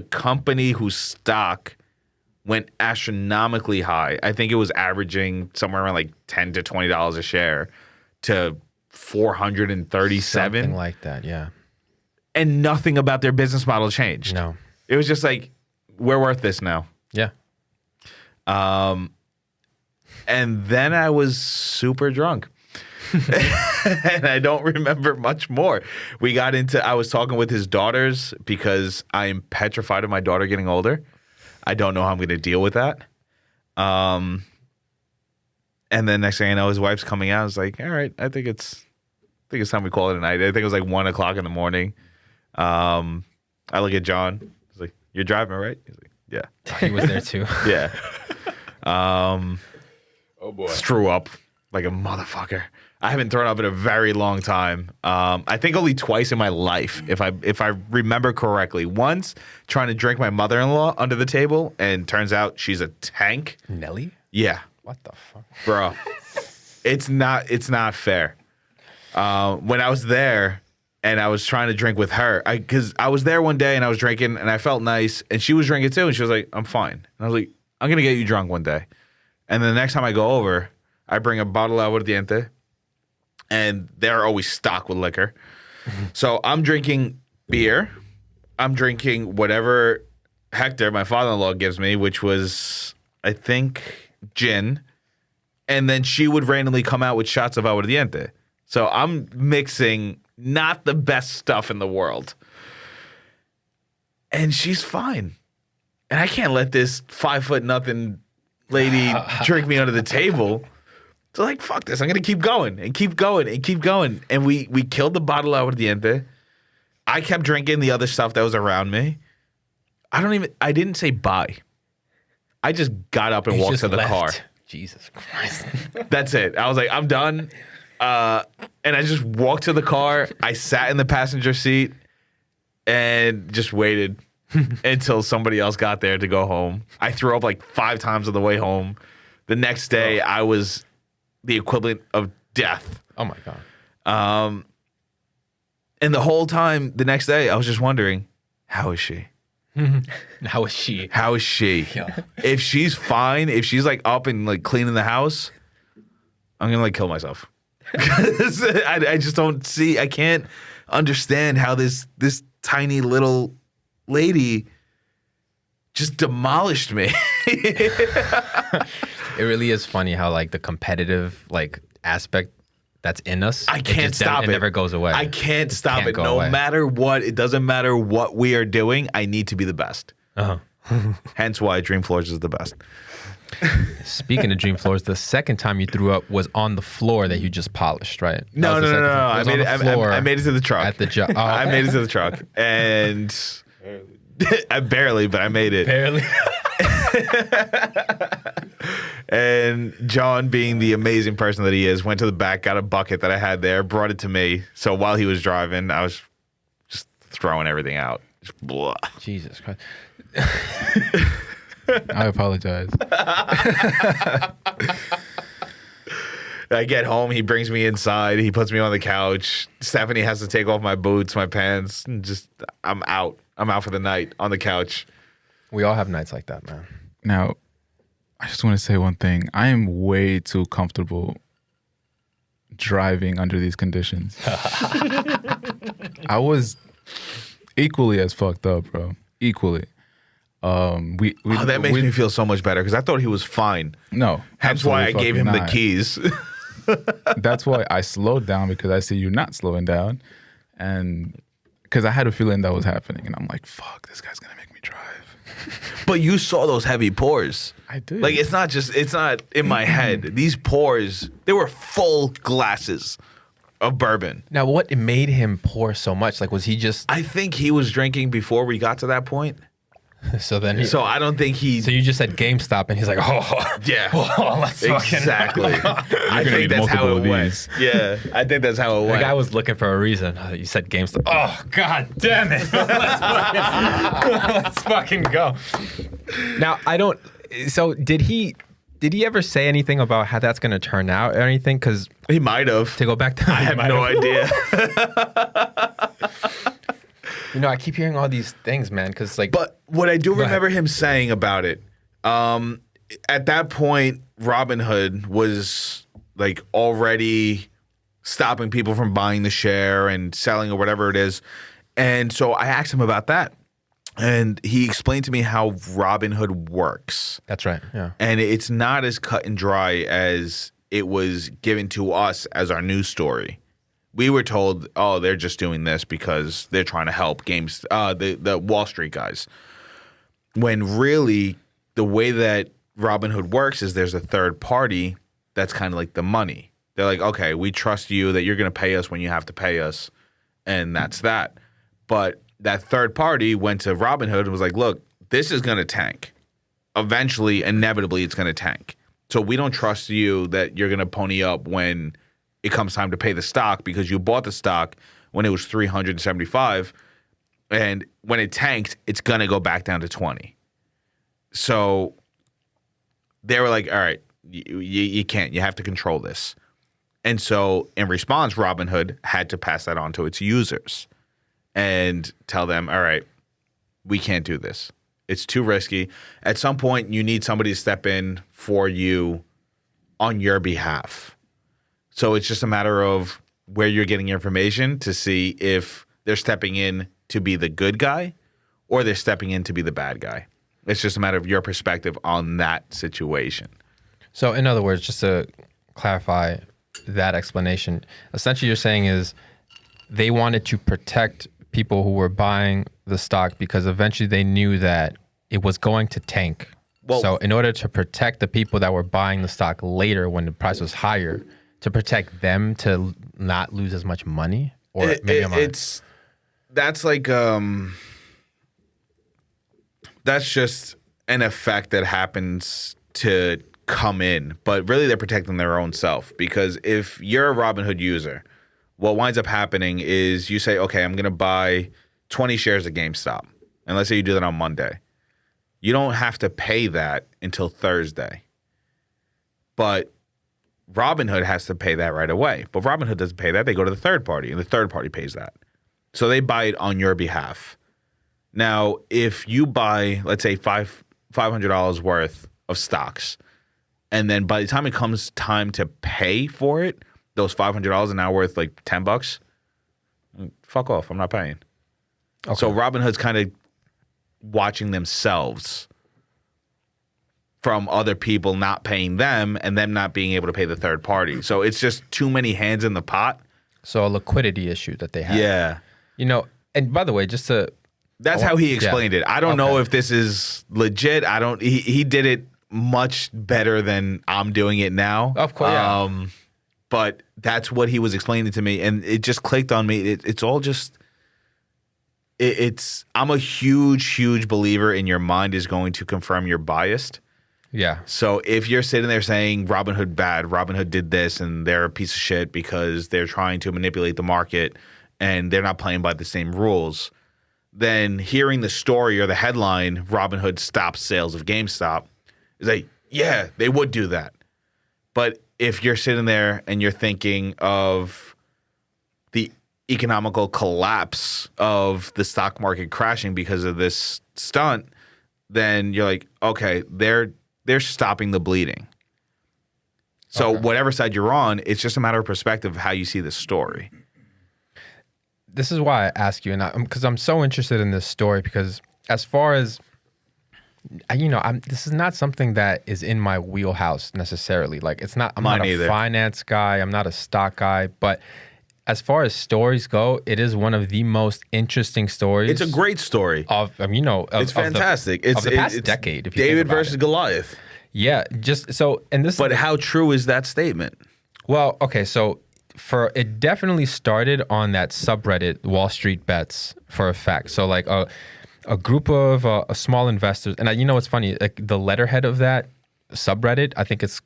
company whose stock went astronomically high, I think it was averaging somewhere around like $10 to $20 a share to 437. Something like that, yeah. And nothing about their business model changed. No. It was just like, we're worth this now. Yeah. And then I was super drunk. And I don't remember much more. I was talking with his daughters because I am petrified of my daughter getting older. I don't know how I'm going to deal with that. And then next thing I know, his wife's coming out. I was like, all right, I think it's time we call it a night. I think it was like 1:00 in the morning. I look at John. I was like, you're driving, right? He's like, yeah. He was there too. Yeah. Oh boy. Threw up like a motherfucker. I haven't thrown up in a very long time. I think only twice in my life, if I remember correctly. Once trying to drink my mother-in-law under the table, and turns out she's a tank. Nelly? Yeah, What the fuck? bro. It's not fair. When I was there and I was trying to drink with her, because I was there one day and I was drinking and I felt nice, and she was drinking too, and she was like, "I'm fine." And I was like, "I'm gonna get you drunk one day." And then the next time I go over, I bring a bottle of aguardiente, and they're always stocked with liquor. So I'm drinking beer. I'm drinking whatever Hector, my father-in-law, gives me, which was, I think, gin. And then she would randomly come out with shots of aguardiente. So I'm mixing not the best stuff in the world. And she's fine. And I can't let this 5'0" lady drink me under the table. So like, fuck this. I'm going to keep going and keep going and keep going. And we killed the bottle out at the end. I kept drinking the other stuff that was around me. I didn't say bye. I just got up and walked to the car. Jesus Christ. That's it. I was like, I'm done. And I just walked to the car. I sat in the passenger seat and just waited until somebody else got there to go home. I threw up like 5 times on the way home. The next day, I was the equivalent of death. Oh my God. And the whole time, the next day, I was just wondering, how is she? How is she? How is she? Yeah. If she's fine, if she's like up and like cleaning the house, I'm gonna like kill myself. I just don't see. I can't understand how this tiny little lady just demolished me. It really is funny how like the competitive like aspect that's in us. I can't stop it. It never goes away. I can't stop it. go No away. matter what, it doesn't matter what we are doing. I need to be the best. Uh-huh. Hence why Dream Floors is the best. Speaking of Dream Floors, the second time you threw up was on the floor that you just polished, right? No. I made it to the truck. At the job. Oh, I made it to the truck, and I barely, but I made it. barely. And John, being the amazing person that he is, went to the back, got a bucket that I had there, brought it to me. So while he was driving, I was just throwing everything out. Just blah. Jesus Christ. I apologize. I get home, he brings me inside, he puts me on the couch. Stephanie has to take off my boots, my pants, and just I'm out. I'm out for the night on the couch. We all have nights like that, man. Now, I just want to say one thing. I am way too comfortable driving under these conditions. I was equally as fucked up, bro. Equally. We that makes me feel so much better because I thought he was fine. No, Hence why I absolutely gave him fucking the not. keys. That's why I slowed down because I see you not slowing down, and because I had a feeling that was happening, and I'm like, "Fuck, this guy's gonna make me drive." But you saw those heavy pours. I did. Like it's not in my head. These pours, they were full glasses of bourbon. Now, what made him pour so much? Like, was he just I think he was drinking before we got to that point. so then he? So I don't think he. So you just said GameStop, and he's like, oh, Yeah. oh, let's fucking. Exactly. I gonna think need that's how multiple it of went. these. Yeah, I think that's how it The went. guy was looking for a reason. You said GameStop. Oh, god damn it! Let's fucking go. Now I don't. So did he? Did he ever say anything about how that's going to turn out or anything? Because He might have. to go back to, I have no idea. You know, I keep hearing all these things, man. Because like, But what I do ahead. remember him saying about it, at that point, Robinhood was like already stopping people from buying the share and selling or whatever it is. And so I asked him about that. And he explained to me how Robinhood works. that's right. Yeah. And it's not as cut and dry as it was given to us as our news story. We were told, oh, they're just doing this because they're trying to help the Wall Street guys. When really the way that Robinhood works is there's a third party that's kind of like the money. They're like, okay, we trust you that you're going to pay us when you have to pay us, and that's that. But that third party went to Robinhood and was like, look, this is going to tank. Eventually, inevitably, it's going to tank. So we don't trust you that you're going to pony up when it comes time to pay the stock because you bought the stock when it was 375, and when it tanked, it's going to go back down to 20. So they were like, all right, you can't. You have to control this. And so in response, Robinhood had to pass that on to its users and tell them, all right, we can't do this. It's too risky. At some point, you need somebody to step in for you on your behalf. So it's just a matter of where you're getting your information to see if they're stepping in to be the good guy or they're stepping in to be the bad guy. It's just a matter of your perspective on that situation. So in other words, just to clarify that explanation, essentially you're saying is they wanted to protect people who were buying the stock because eventually they knew that it was going to tank. Well- So in order to protect the people that were buying the stock later when the price was higher, to protect them to not lose as much money? Or maybe I'm that's like that's just an effect that happens to come in, but really they're protecting their own self, because if you're a Robinhood user, what winds up happening is you say, okay, I'm going to buy 20 shares of GameStop. And let's say you do that on Monday. You don't have to pay that until Thursday. But Robinhood has to pay that right away. But Robinhood doesn't pay that. They go to the third party, and the third party pays that. So they buy it on your behalf. Now, if you buy, let's say, $500 worth of stocks, and then by the time it comes time to pay for it, those $500 are now worth like $10. Fuck off. I'm not paying. Okay. So Robinhood's kind of watching themselves from other people not paying them and them not being able to pay the third party. So it's just too many hands in the pot. So a liquidity issue that they have. Yeah. You know, and by the way, just to That's how he explained it. I don't know Okay. if this is legit. He did it much better than I'm doing it now. Of course, yeah. But that's what he was explaining to me, and it just clicked on me. It's all just I'm a huge believer in your mind is going to confirm you're biased. yeah. So if you're sitting there saying Robinhood bad, Robinhood did this, and they're a piece of shit because they're trying to manipulate the market and they're not playing by the same rules, then hearing the story or the headline, Robinhood stops sales of GameStop, is like, yeah, they would do that. But if you're sitting there and you're thinking of the economical collapse of the stock market crashing because of this stunt, then you're like, okay, they're stopping the bleeding. So whatever side you're on, it's just a matter of perspective of how you see the story. This is why I ask you, and because I'm so interested in this story, because as far as This is not something that is in my wheelhouse necessarily. Like, it's not. I'm Mine not a either. finance guy. I'm not a stock guy. But as far as stories go, it is one of the most interesting stories. It's a great story. It's fantastic. Of the past it's decade. If you David think about versus it. Goliath. Yeah, just so, and this. But how true is that statement? Well, okay, so it definitely started on that subreddit Wall Street Bets for a fact. So like a group of small investors, and you know what's funny? Like the letterhead of that subreddit, I think it's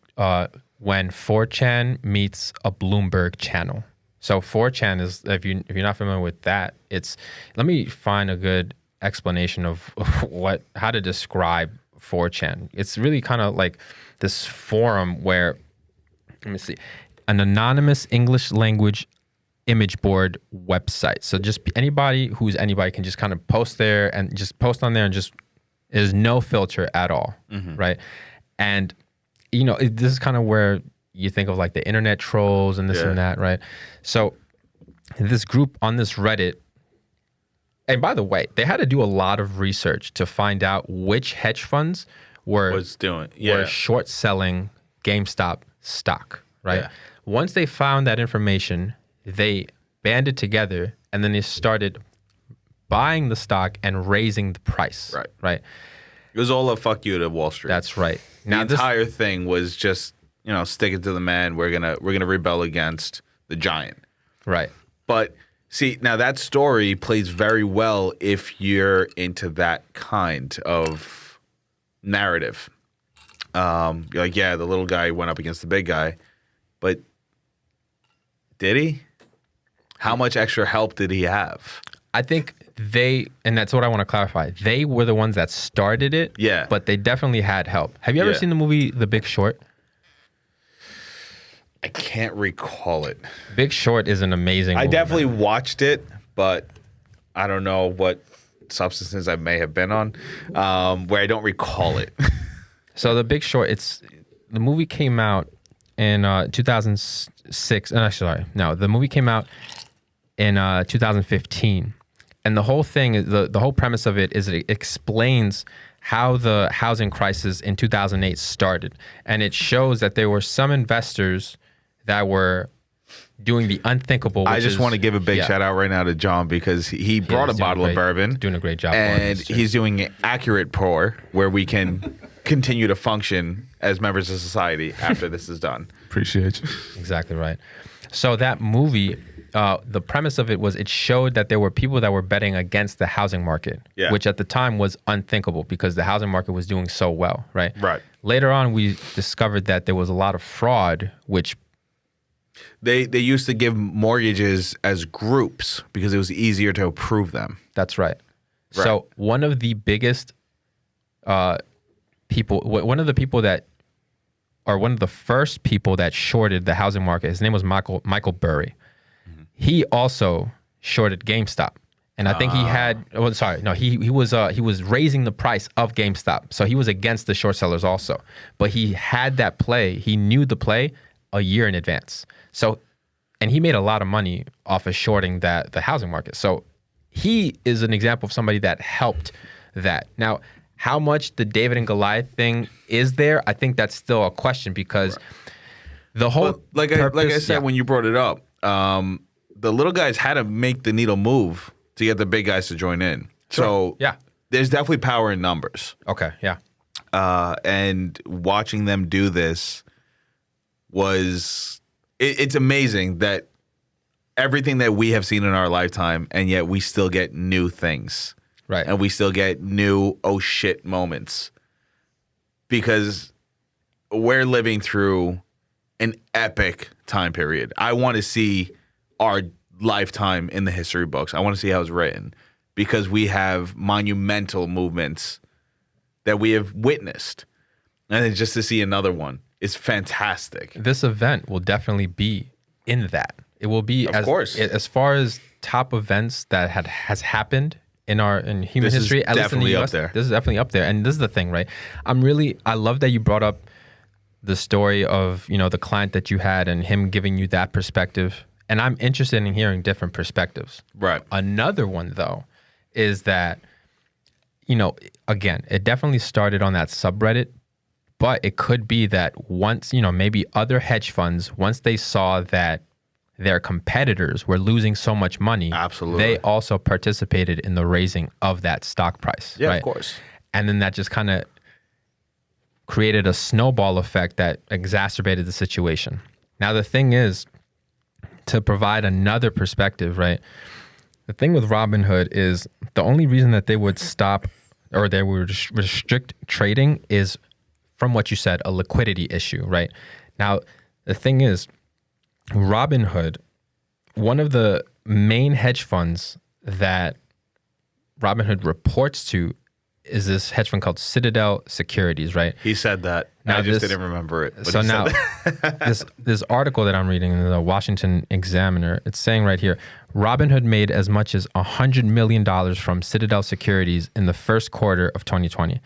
when 4chan meets a Bloomberg channel. So 4chan is, if you're not familiar with that, let me find a good explanation of how to describe 4chan. It's really kind of like this forum where, let me see, an anonymous English language image board website. So just anybody can just kind of post there and just post on there and just, there's no filter at all, right? And, this is kind of where you think of like the internet trolls and this and that, right? So this group on this Reddit, and by the way, they had to do a lot of research to find out which hedge funds were short selling GameStop stock, right? Yeah. Once they found that information, they banded together and then they started buying the stock and raising the price. Right. It was all a fuck you to Wall Street. That's right. The entire thing was just, stick it to the man. We're gonna rebel against the giant. Right. But see, now that story plays very well if you're into that kind of narrative. You're like, yeah, the little guy went up against the big guy, but did he? How much extra help did he have? I think and that's what I want to clarify. They were the ones that started it. Yeah. But they definitely had help. Have you ever seen the movie The Big Short? I can't recall it. Big Short is an amazing movie. I definitely watched it, but I don't know what substances I may have been on, where I don't recall it. So The Big Short, the movie came out in 2006. The movie came out in 2015. And the whole thing, the whole premise of it is it explains how the housing crisis in 2008 started. And it shows that there were some investors that were doing the unthinkable. I just want to give a big shout out right now to John because he brought a bottle of bourbon. Doing a great job. And he's doing an accurate pour where we can continue to function as members of society after this is done. Appreciate you. Exactly right. So that movie, the premise of it was it showed that there were people that were betting against the housing market, which at the time was unthinkable because the housing market was doing so well, right? Right. Later on, we discovered that there was a lot of fraud, which they used to give mortgages as groups because it was easier to approve them. That's right. So one of the biggest people, one of the first people that shorted the housing market, his name was Michael Burry. He also shorted GameStop. And I think he was raising the price of GameStop. So he was against the short sellers also. But he had that play. He knew the play a year in advance. So, and he made a lot of money off of shorting the housing market. So he is an example of somebody that helped that. Now, how much the David and Goliath thing is there, I think that's still a question because the whole like I said when you brought it up, the little guys had to make the needle move to get the big guys to join in. So there's definitely power in numbers. Okay, yeah. And watching them do this it's amazing that everything that we have seen in our lifetime, and yet we still get new things. Right. And we still get new oh shit moments because we're living through an epic time period. I want to see our lifetime in the history books. I want to see how it's written because we have monumental movements that we have witnessed. And then just to see another one is fantastic. This event will definitely be in that. It will be, of course, as far as top events that has happened in human history, at least in the US, this is definitely up there. And this is the thing, right? I love that you brought up the story of, the client that you had and him giving you that perspective. And I'm interested in hearing different perspectives. Right. Another one, though, is that again, it definitely started on that subreddit, but it could be that once, maybe other hedge funds, once they saw that their competitors were losing so much money, Absolutely. they also participated in the raising of that stock price. Yeah, right? of course. And then that just kind of created a snowball effect that exacerbated the situation. Now, the thing is, to provide another perspective, right? The thing with Robinhood is the only reason that they would stop or they would restrict trading is from what you said, a liquidity issue, right? Now, the thing is, Robinhood, one of the main hedge funds that Robinhood reports to is this hedge fund called Citadel Securities, right? He said that. Now I just didn't remember it. So now, this article that I'm reading in the Washington Examiner, it's saying right here, Robinhood made as much as $100 million from Citadel Securities in the first quarter of 2020.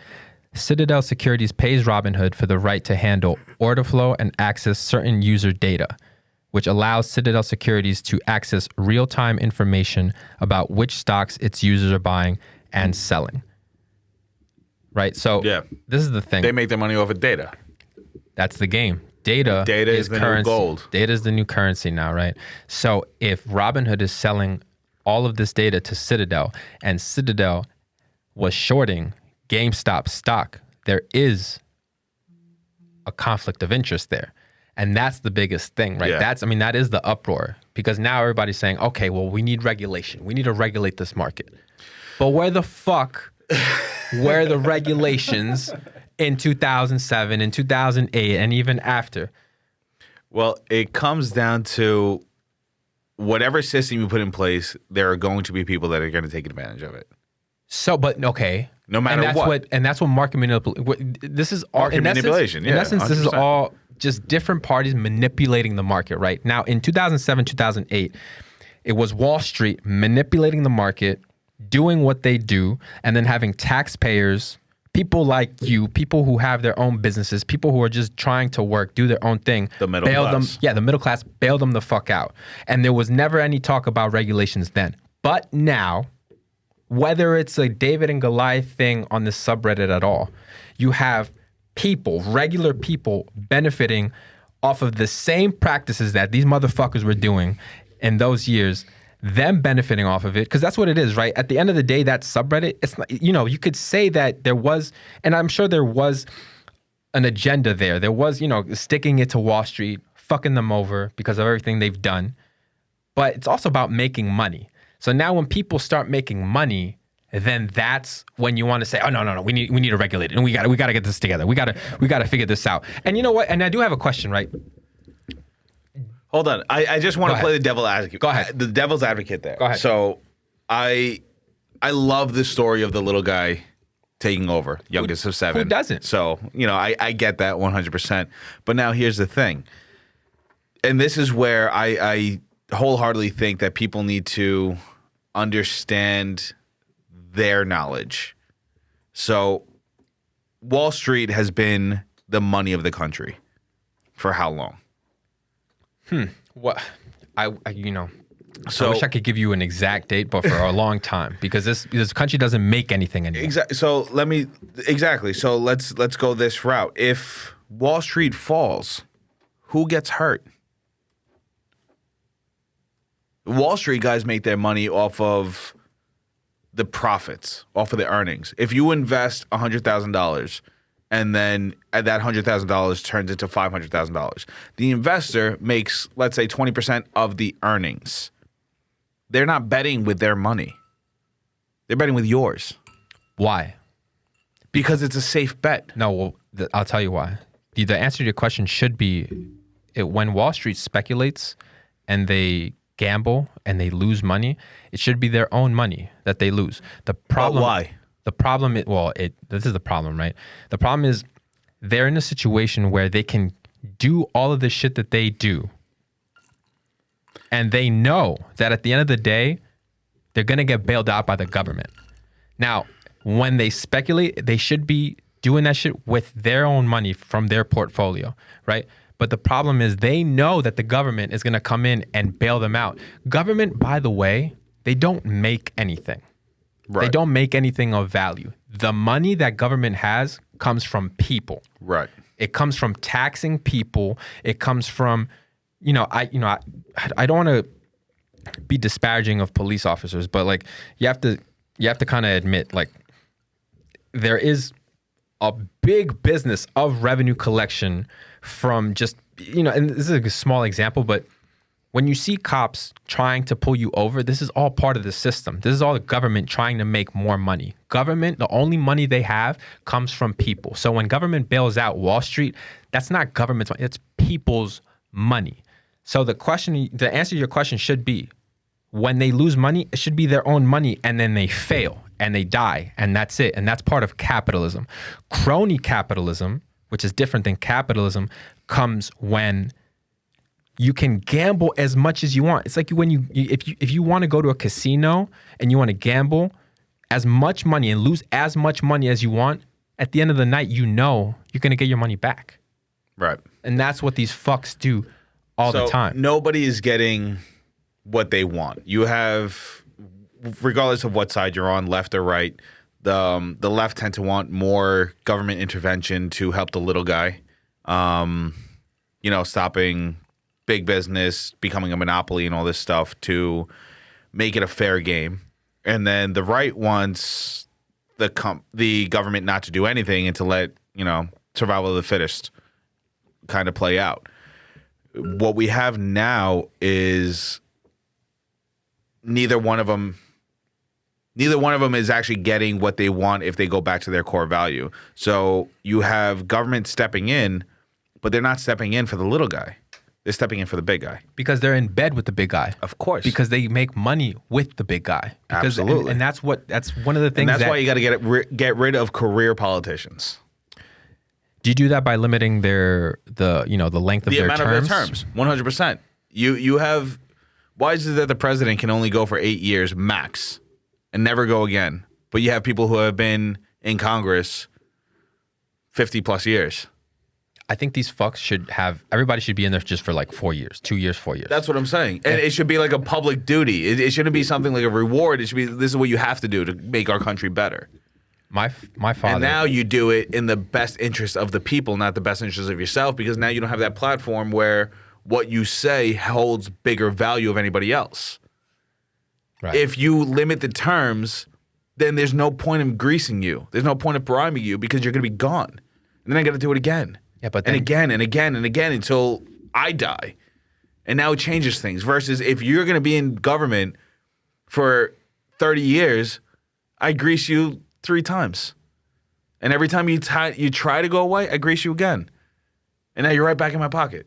Citadel Securities pays Robinhood for the right to handle order flow and access certain user data, which allows Citadel Securities to access real-time information about which stocks its users are buying and selling. Right? So this is the thing. They make their money off of data. That's the game. Data is the currency. new gold. Data is the new currency now, right? So if Robinhood is selling all of this data to Citadel and Citadel was shorting Gamestop stock, there is a conflict of interest there. And that's the biggest thing, right? Yeah. That is the uproar, because now everybody's saying, okay, well, we need regulation. We need to regulate this market. But where the fuck were the regulations in 2007 and 2008 and even after? Well, it comes down to whatever system you put in place, there are going to be people that are going to take advantage of it. So, but okay. No matter what. And that's what market manipulation, this is all, Market manipulation, in essence, this is 100%. all just different parties manipulating the market, right? Now, in 2007, 2008, it was Wall Street manipulating the market, doing what they do, and then having taxpayers, people like you, people who have their own businesses, people who are just trying to work, do their own thing. The middle class. The middle class bailed them the fuck out. And there was never any talk about regulations then. But now, whether it's a David and Goliath thing on this subreddit at all, you have people, regular people, benefiting off of the same practices that these motherfuckers were doing in those years, them benefiting off of it, because that's what it is, right? At the end of the day, that subreddit, it's not, you could say that there was, and I'm sure there was an agenda there. There was, sticking it to Wall Street, fucking them over because of everything they've done. But it's also about making money. So now when people start making money, then that's when you want to say, oh no, we need to regulate it, and we got to get this together. We got to figure this out. And you know what? And I do have a question, right? Hold on. I just want Go to play ahead. the devil's advocate. Go ahead. The devil's advocate there. Go ahead. So I love the story of the little guy taking over, youngest of seven. Who doesn't? So, I get that 100%. But now here's the thing. And this is where I wholeheartedly think that people need to understand their knowledge. So Wall Street has been the money of the country for how long? What I So wish I could give you an exact date, but for a long time, because this country doesn't make anything anymore. Exactly. So So let's go this route. If Wall Street falls, who gets hurt? Wall Street guys make their money off of the profits, off of the earnings. If you invest $100,000 and then that $100,000 turns into $500,000, the investor makes, let's say, 20% of the earnings. They're not betting with their money. They're betting with yours. Why? Because it's a safe bet. No, well, I'll tell you why. The answer to your question should be when Wall Street speculates and they gamble and they lose money, it should be their own money that they lose. The problem. But why? The problem is, this is the problem, right? The problem is they're in a situation where they can do all of the shit that they do, and they know that at the end of the day, they're going to get bailed out by the government. Now, when they speculate, they should be doing that shit with their own money from their portfolio, right? But the problem is they know that the government is going to come in and bail them out. Government, by the way, they don't make anything. They don't make anything of value. The money that government has comes from people. Right. It comes from taxing people. It comes from, I don't want to be disparaging of police officers, but like you have to kind of admit, like, there is a big business of revenue collection from just, and this is a small example, but when you see cops trying to pull you over, this is all part of the system. This is all the government trying to make more money. Government, the only money they have comes from people. So when government bails out Wall Street, that's not government's money, it's people's money. So the answer to your question should be, when they lose money, it should be their own money, and then they fail and they die, and that's it. And that's part of capitalism. Crony capitalism, which is different than capitalism, comes when you can gamble as much as you want. It's like when if you want to go to a casino and you want to gamble as much money and lose as much money as you want, at the end of the night, you're going to get your money back. Right. And that's what these fucks do all the time. Nobody is getting what they want. You have, regardless of what side you're on, left or right, the left tend to want more government intervention to help the little guy. Stopping big business, becoming a monopoly and all this stuff to make it a fair game. And then the right wants the government not to do anything and to let, survival of the fittest kind of play out. What we have now is neither one of them is actually getting what they want if they go back to their core value. So you have government stepping in, but they're not stepping in for the little guy. They're stepping in for the big guy. Because they're in bed with the big guy. Of course. Because they make money with the big guy. Absolutely. And that's one of the things. And that's why you got to get rid of career politicians. Do you do that by limiting the length of their terms? The amount of their terms, 100%. You have, why is it that the president can only go for 8 years max and never go again? But you have people who have been in Congress 50 plus years. I think these fucks everybody should be in there just for like 4 years, 2 years, 4 years. That's what I'm saying. And it should be like a public duty. It shouldn't be something like a reward. It should be, this is what you have to do to make our country better. My father. And now you do it in the best interest of the people, not the best interest of yourself, because now you don't have that platform where what you say holds bigger value of anybody else. Right. If you limit the terms, then there's no point in greasing you. There's no point in priming you because you're going to be gone. And then I got to do it again. Yeah, but and again and again and again until I die. And now it changes things. Versus if you're going to be in government for 30 years, I grease you 3 times. And every time you try to go away, I grease you again. And now you're right back in my pocket.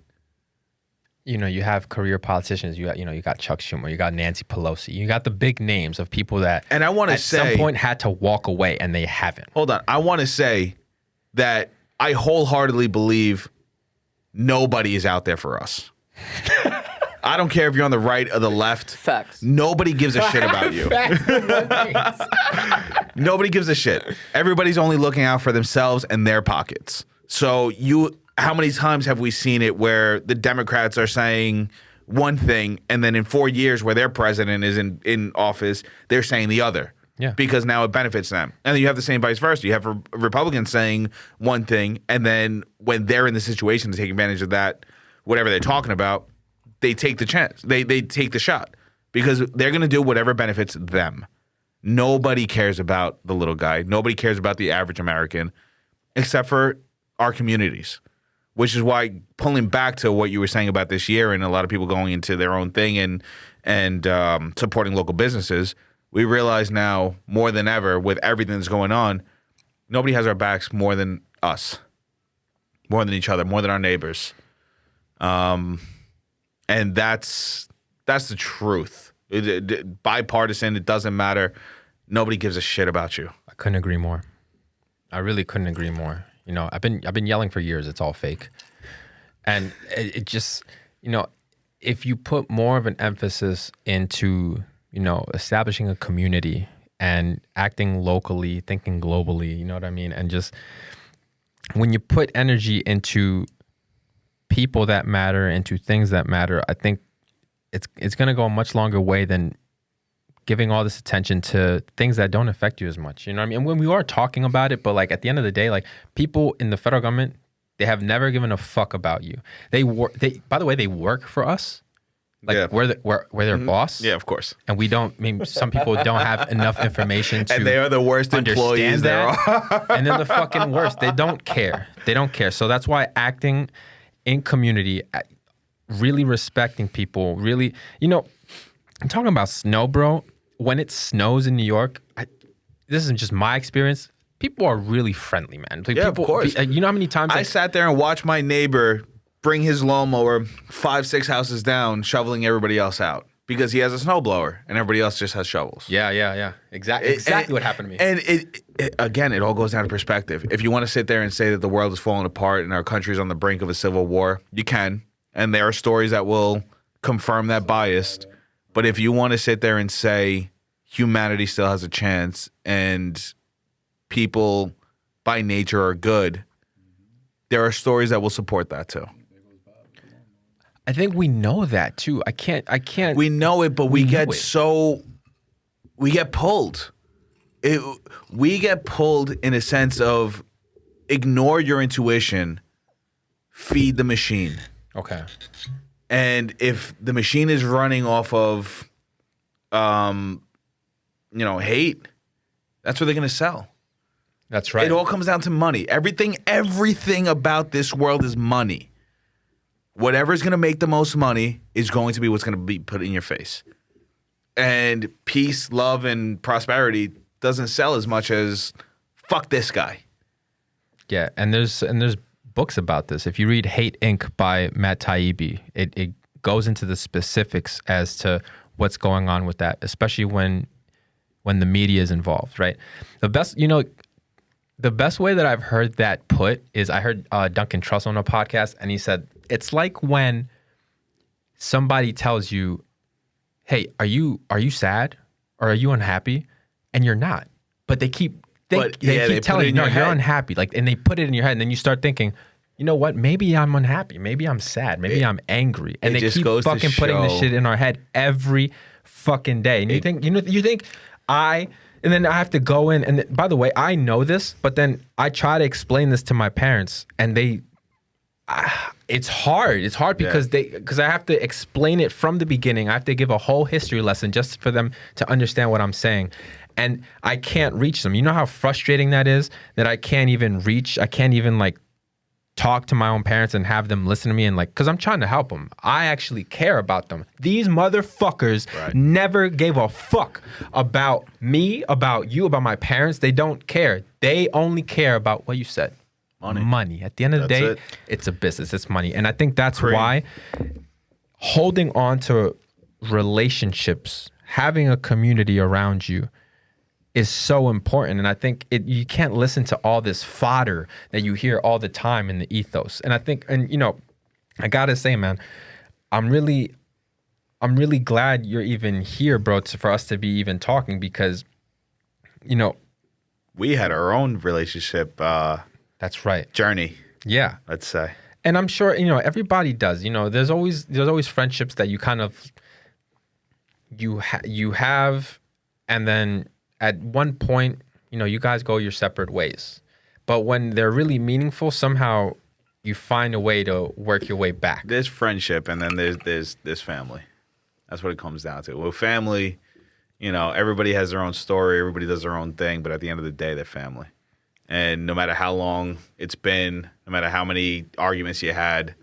You have career politicians. You got Chuck Schumer. You got Nancy Pelosi. You got the big names of people that and I want to say, at some point had to walk away, and they haven't. Hold on. I want to say that I wholeheartedly believe nobody is out there for us. I don't care if you're on the right or the left. Facts. Nobody gives a shit about you. Nobody gives a shit. Everybody's only looking out for themselves and their pockets. So how many times have we seen it where the Democrats are saying one thing and then in 4 years where their president is in office, they're saying the other? Yeah. Because now it benefits them. And then you have the same vice versa. You have Republicans saying one thing, and then when they're in the situation to take advantage of that, whatever they're talking about, they take the chance. They take the shot because they're going to do whatever benefits them. Nobody cares about the little guy. Nobody cares about the average American except for our communities, which is why pulling back to what you were saying about this year and a lot of people going into their own thing and supporting local businesses, we realize now more than ever with everything that's going on, nobody has our backs more than us, more than each other, more than our neighbors. And that's the truth. Bipartisan, it doesn't matter. Nobody gives a shit about you. I couldn't agree more. I really couldn't agree more. I've been yelling for years. It's all fake. And it just, if you put more of an emphasis into establishing a community and acting locally, thinking globally, you know what I mean? And just when you put energy into people that matter, into things that matter, I think it's going to go a much longer way than giving all this attention to things that don't affect you as much. You know what I mean? And when we are talking about it, but like at the end of the day, like people in the federal government, they have never given a fuck about you. They work. By the way, they work for us. Like we're their boss. Yeah, of course. And we don't. I mean, some people don't have enough information to. And they are the worst employees there are. And they're the fucking worst. They don't care. They don't care. So that's why acting in community, really respecting people, really, you know, I'm talking about snow, bro. When it snows in New York, this isn't just my experience. People are really friendly, man. Like, Yeah, people, of course. You know how many times I sat there and watched my neighbor bring his lawnmower 5-6 houses down, shoveling everybody else out because he has a snowblower and everybody else just has shovels. Yeah. Exactly what happened to me. And it again, it all goes down to perspective. If you want to sit there and say that the world is falling apart and our country's on the brink of a civil war, you can. And there are stories that will confirm that bias. But if you want to sit there and say humanity still has a chance and people by nature are good, there are stories that will support that too. I think we know that too. I can't. We know it, but we get pulled. We get pulled in a sense of ignore your intuition, feed the machine. Okay. And if the machine is running off of, hate, that's what they're going to sell. That's right. It all comes down to money. Everything about this world is money. Whatever's going to make the most money is going to be what's going to be put in your face. And peace, love, and prosperity doesn't sell as much as fuck this guy. Yeah, and there's books about this. If you read Hate Inc. by Matt Taibbi, it goes into the specifics as to what's going on with that, especially when the media is involved, right? The best way that I've heard that put is I heard Duncan Trussell on a podcast, and he said, it's like when somebody tells you, hey, are you sad or are you unhappy? And you're not. But they keep telling you, no, you're unhappy. Like, and they put it in your head, and then you start thinking, you know what? Maybe I'm unhappy. Maybe I'm sad. Maybe I'm angry. And they keep fucking putting this shit in our head every fucking day. And you think and then I have to go in, and by the way, I know this, but then I try to explain this to my parents, and it's hard. It's hard because I have to explain it from the beginning. I have to give a whole history lesson just for them to understand what I'm saying. And I can't reach them. You know how frustrating that is? That I can't even like talk to my own parents and have them listen to me, and like, because I'm trying to help them. I actually care about them. These motherfuckers never gave a fuck about me, about you, about my parents. They don't care. They only care about what you said. Money. At the end of the day, it's a business. It's money. And I think that's why holding on to relationships, having a community around you is so important. And I think you can't listen to all this fodder that you hear all the time in the ethos. And I think, I gotta say, man, I'm really glad you're even here, bro, for us to be even talking, because, we had our own relationship. That's right. Journey. Yeah. Let's say. And I'm sure, everybody does. There's always friendships that you kind of you have, and then at one point, you guys go your separate ways. But when they're really meaningful, somehow you find a way to work your way back. There's friendship, and then there's family. That's what it comes down to. With family, everybody has their own story, everybody does their own thing, but at the end of the day, they're family. And no matter how long it's been, no matter how many arguments you had,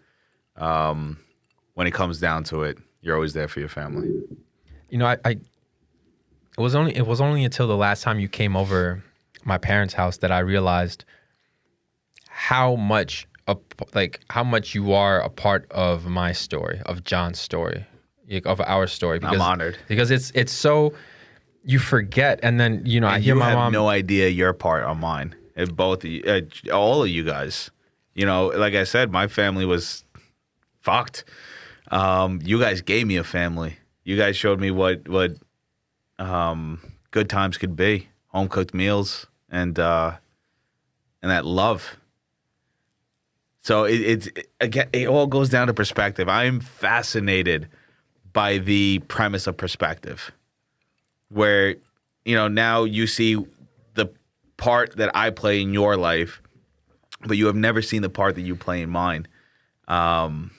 when it comes down to it, you're always there for your family. It was only until the last time you came over my parents' house that I realized how much you are a part of my story, of John's story, of our story. Because, I'm honored. Because it's so, you forget, and then I hear my mom. You have no idea your part on mine. Both of you, all of you guys. Like I said, my family was fucked. You guys gave me a family. You guys showed me what good times could be. Home cooked meals and that love. So it all goes down to perspective. I'm fascinated by the premise of perspective. where, now you see the part that I play in your life, but you have never seen the part that you play in mine. And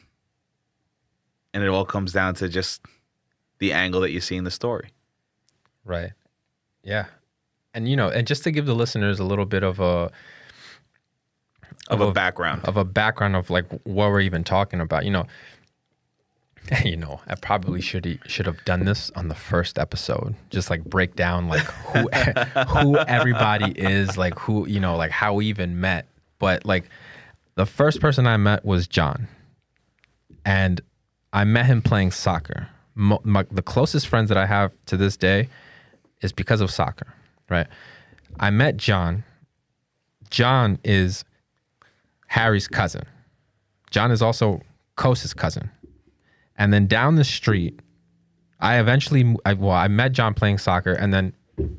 it all comes down to just the angle that you see in the story. Right. Yeah. And, and just to give the listeners a little bit of a background of like what we're even talking about, I probably should have done this on the first episode, just like break down like who everybody is, like who, like how we even met. But like the first person I met was John, and I met him playing soccer. The closest friends that I have to this day is because of soccer, right? I met John. John is Harry's cousin. John is also Kosa's cousin. And then down the street, I met John playing soccer, and then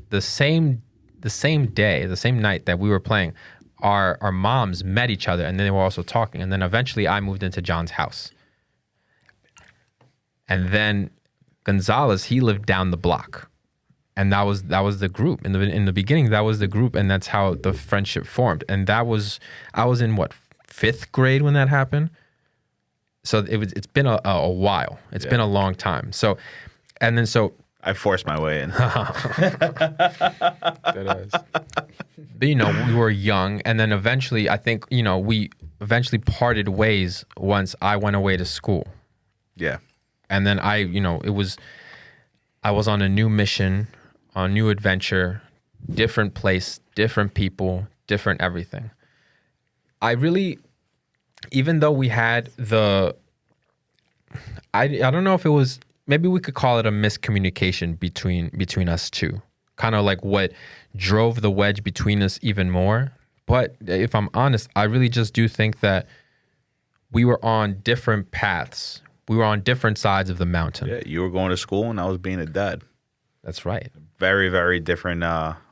the same day, the same night that we were playing, our moms met each other, and then they were also talking. And then eventually I moved into John's house. And then Gonzalez, he lived down the block. And that was the group. In the beginning, that was the group, and that's how the friendship formed. And I was in what, 5th grade when that happened? So it's been a while. It's been a long time. So I forced my way in. But, we were young, and then eventually, I think, we eventually parted ways once I went away to school. Yeah. And then I was on a new mission, on a new adventure, different place, different people, different everything. Even though we had I don't know if it was, maybe we could call it a miscommunication between us two. Kind of like what drove the wedge between us even more. But if I'm honest, I really just do think that we were on different paths. We were on different sides of the mountain. Yeah, you were going to school and I was being a dad. That's right. Very, very different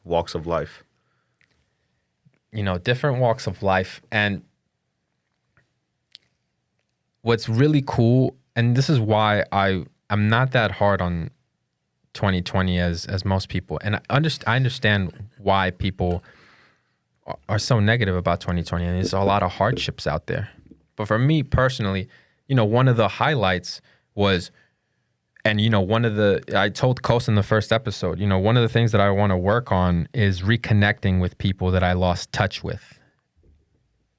walks of life. Different walks of life. And what's really cool, and this is why I'm not that hard on 2020 as most people. And I understand why people are so negative about 2020. And there's a lot of hardships out there. But for me personally, one of the highlights was, and I told Kos in the first episode, one of the things that I want to work on is reconnecting with people that I lost touch with.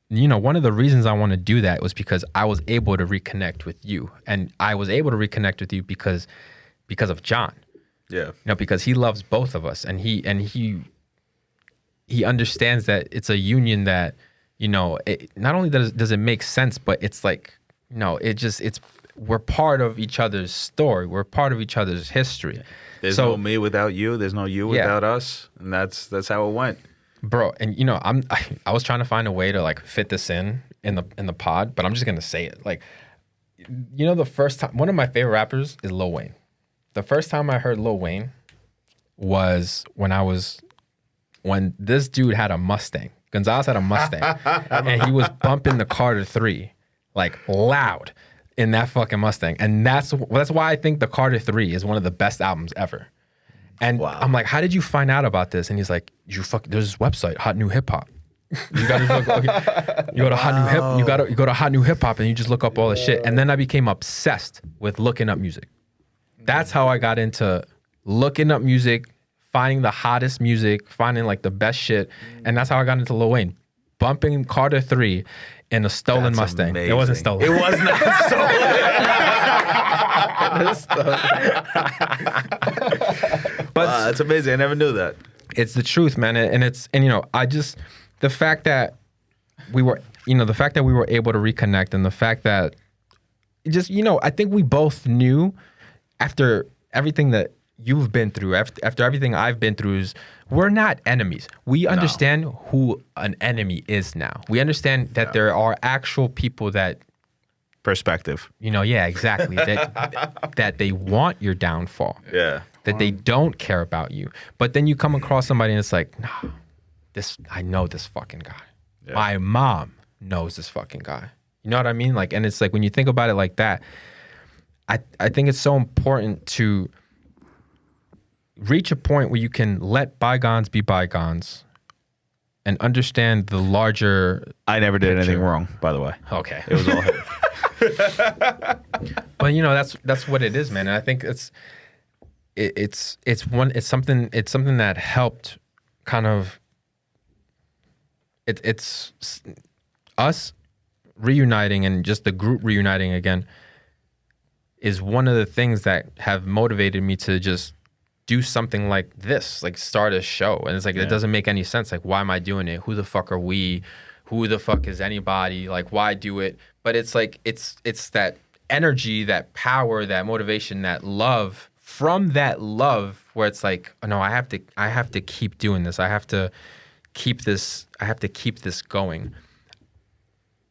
One of the reasons I want to do that was because I was able to reconnect with you, and I was able to reconnect with you because of John. Yeah. Because he loves both of us, and he understands that it's a union that, not only does it make sense, but it's like, we're part of each other's story. We're part of each other's history. There's no me without you. There's no you without us. And that's how it went. Bro, and I was trying to find a way to like fit this in the pod, but I'm just gonna say it. Like, the first time, one of my favorite rappers is Lil Wayne. The first time I heard Lil Wayne was when this dude had a Mustang. Gonzalez had a Mustang, and he was bumping the Carter 3 like loud in that fucking Mustang, and that's why I think the Carter 3 is one of the best albums ever. And wow. I'm like, how did you find out about this? And he's like, there's this website, Hot New Hip Hop. You gotta you go to Hot New Hip, you go to Hot New Hip Hop, and you just look up all the shit. And then I became obsessed with looking up music. That's how I got into looking up music, finding the hottest music, finding like the best shit. And that's how I got into Lil Wayne. Bumping Carter 3 in a stolen Mustang. Amazing. It wasn't stolen. It was not stolen. But wow, that's amazing. I never knew that. It's the truth, man. The fact that we were able to reconnect, and the fact that I think we both knew after everything that you've been through, after everything I've been through, is we're not enemies. We understand who an enemy is now. We understand that there are actual people that perspective. Yeah, exactly. that they want your downfall. Yeah. That they don't care about you. But then you come across somebody and it's like, nah, I know this fucking guy. Yeah. My mom knows this fucking guy. You know what I mean? Like, and it's like when you think about it like that, I think it's so important to reach a point where you can let bygones be bygones and understand the larger. I never did picture. anything wrong, by the way. Okay. It was all him. But you know, that's what it is, man. And I think it's something that helped kind of it's us reuniting and just the group reuniting again is one of the things that have motivated me to just do something like this, like start a show. And it's like, it doesn't make any sense. Like, why am I doing it? Who the fuck are we? Who the fuck is anybody? Like, why do it? But it's like, it's that energy, that power, that motivation, that love. From that love where it's like, oh, no, I have to keep doing this. I have to keep this going.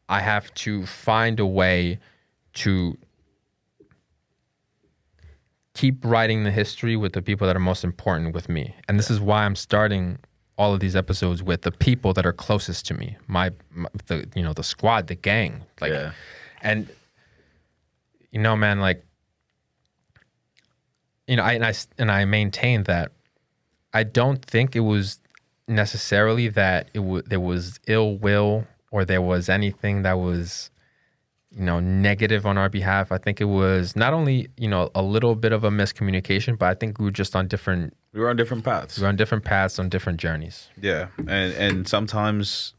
I have to find a way to keep writing the history with the people that are most important with me. And this is why I'm starting all of these episodes with the people that are closest to me, the squad, the gang, like, and you know, man, like, you know, I maintain that I don't think it was necessarily that there was ill will or there was anything that was, you know, negative on our behalf. I think it was not only, you know, a little bit of a miscommunication, but I think we were just on different. We were on different paths. We were on different paths, on different journeys. Yeah, and sometimes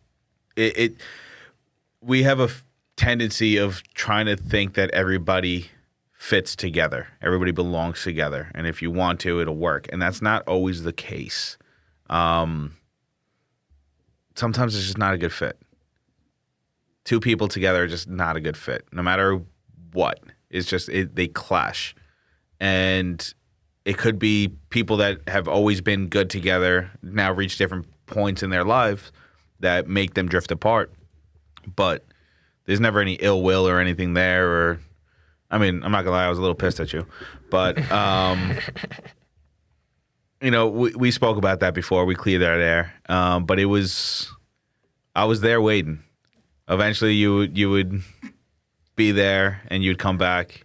we have a tendency of trying to think that everybody fits together, everybody belongs together, and if you want to, it'll work. And that's not always the case. Sometimes it's just not a good fit. Two people together are just not a good fit, no matter what. It's just they clash, and it could be people that have always been good together now reach different points in their lives that make them drift apart. But there's never any ill will or anything there. Or, I mean, I'm not gonna lie, I was a little pissed at you, but you know, we spoke about that before. We cleared that air, but I was there waiting. Eventually, you would be there, and you'd come back,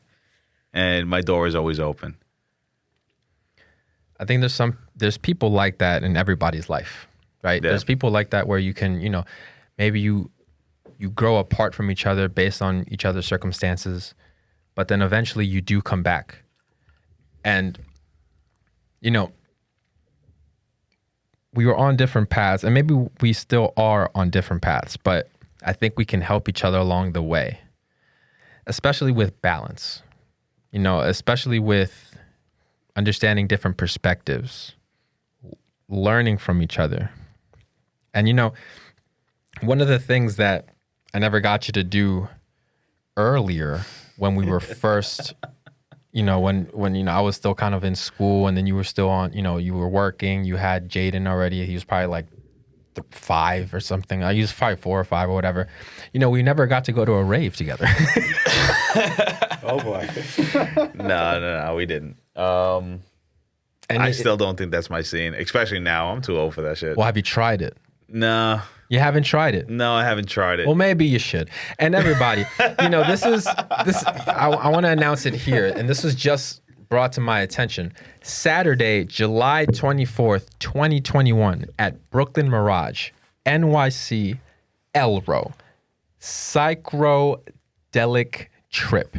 and my door is always open. I think there's people like that in everybody's life, right? Yeah. There's people like that where you can, you know, maybe you grow apart from each other based on each other's circumstances, but then eventually you do come back. And, you know, we were on different paths, and maybe we still are on different paths, but I think we can help each other along the way, especially with balance, you know, especially with understanding different perspectives, learning from each other. And, you know, one of the things that I never got you to do earlier when we were first, you know, when you know, I was still kind of in school, and then you were still on, you know, you were working, you had Jaden already. He was probably like 5 or something. I was probably 4 or 5 or whatever. You know, we never got to go to a rave together. Oh boy. No, we didn't. And I still don't think that's my scene, especially now. I'm too old for that shit. Well, have you tried it? No. You haven't tried it? No, I haven't tried it. Well, maybe you should. And everybody, you know, this. I want to announce it here, and this was just brought to my attention. Saturday, July 24th, 2021, at Brooklyn Mirage, NYC, Elro, Psychedelic Trip.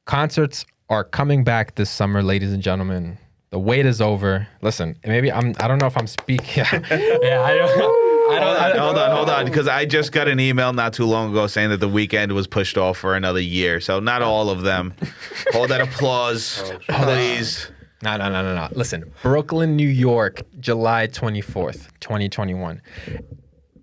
Concerts are coming back this summer, ladies and gentlemen. The wait is over. Listen, maybe I don't know if I'm speaking. Hold on, because I just got an email not too long ago saying that the weekend was pushed off for another year. So not all of them. Hold that applause, please. No. Listen, Brooklyn, New York, July 24th, 2021.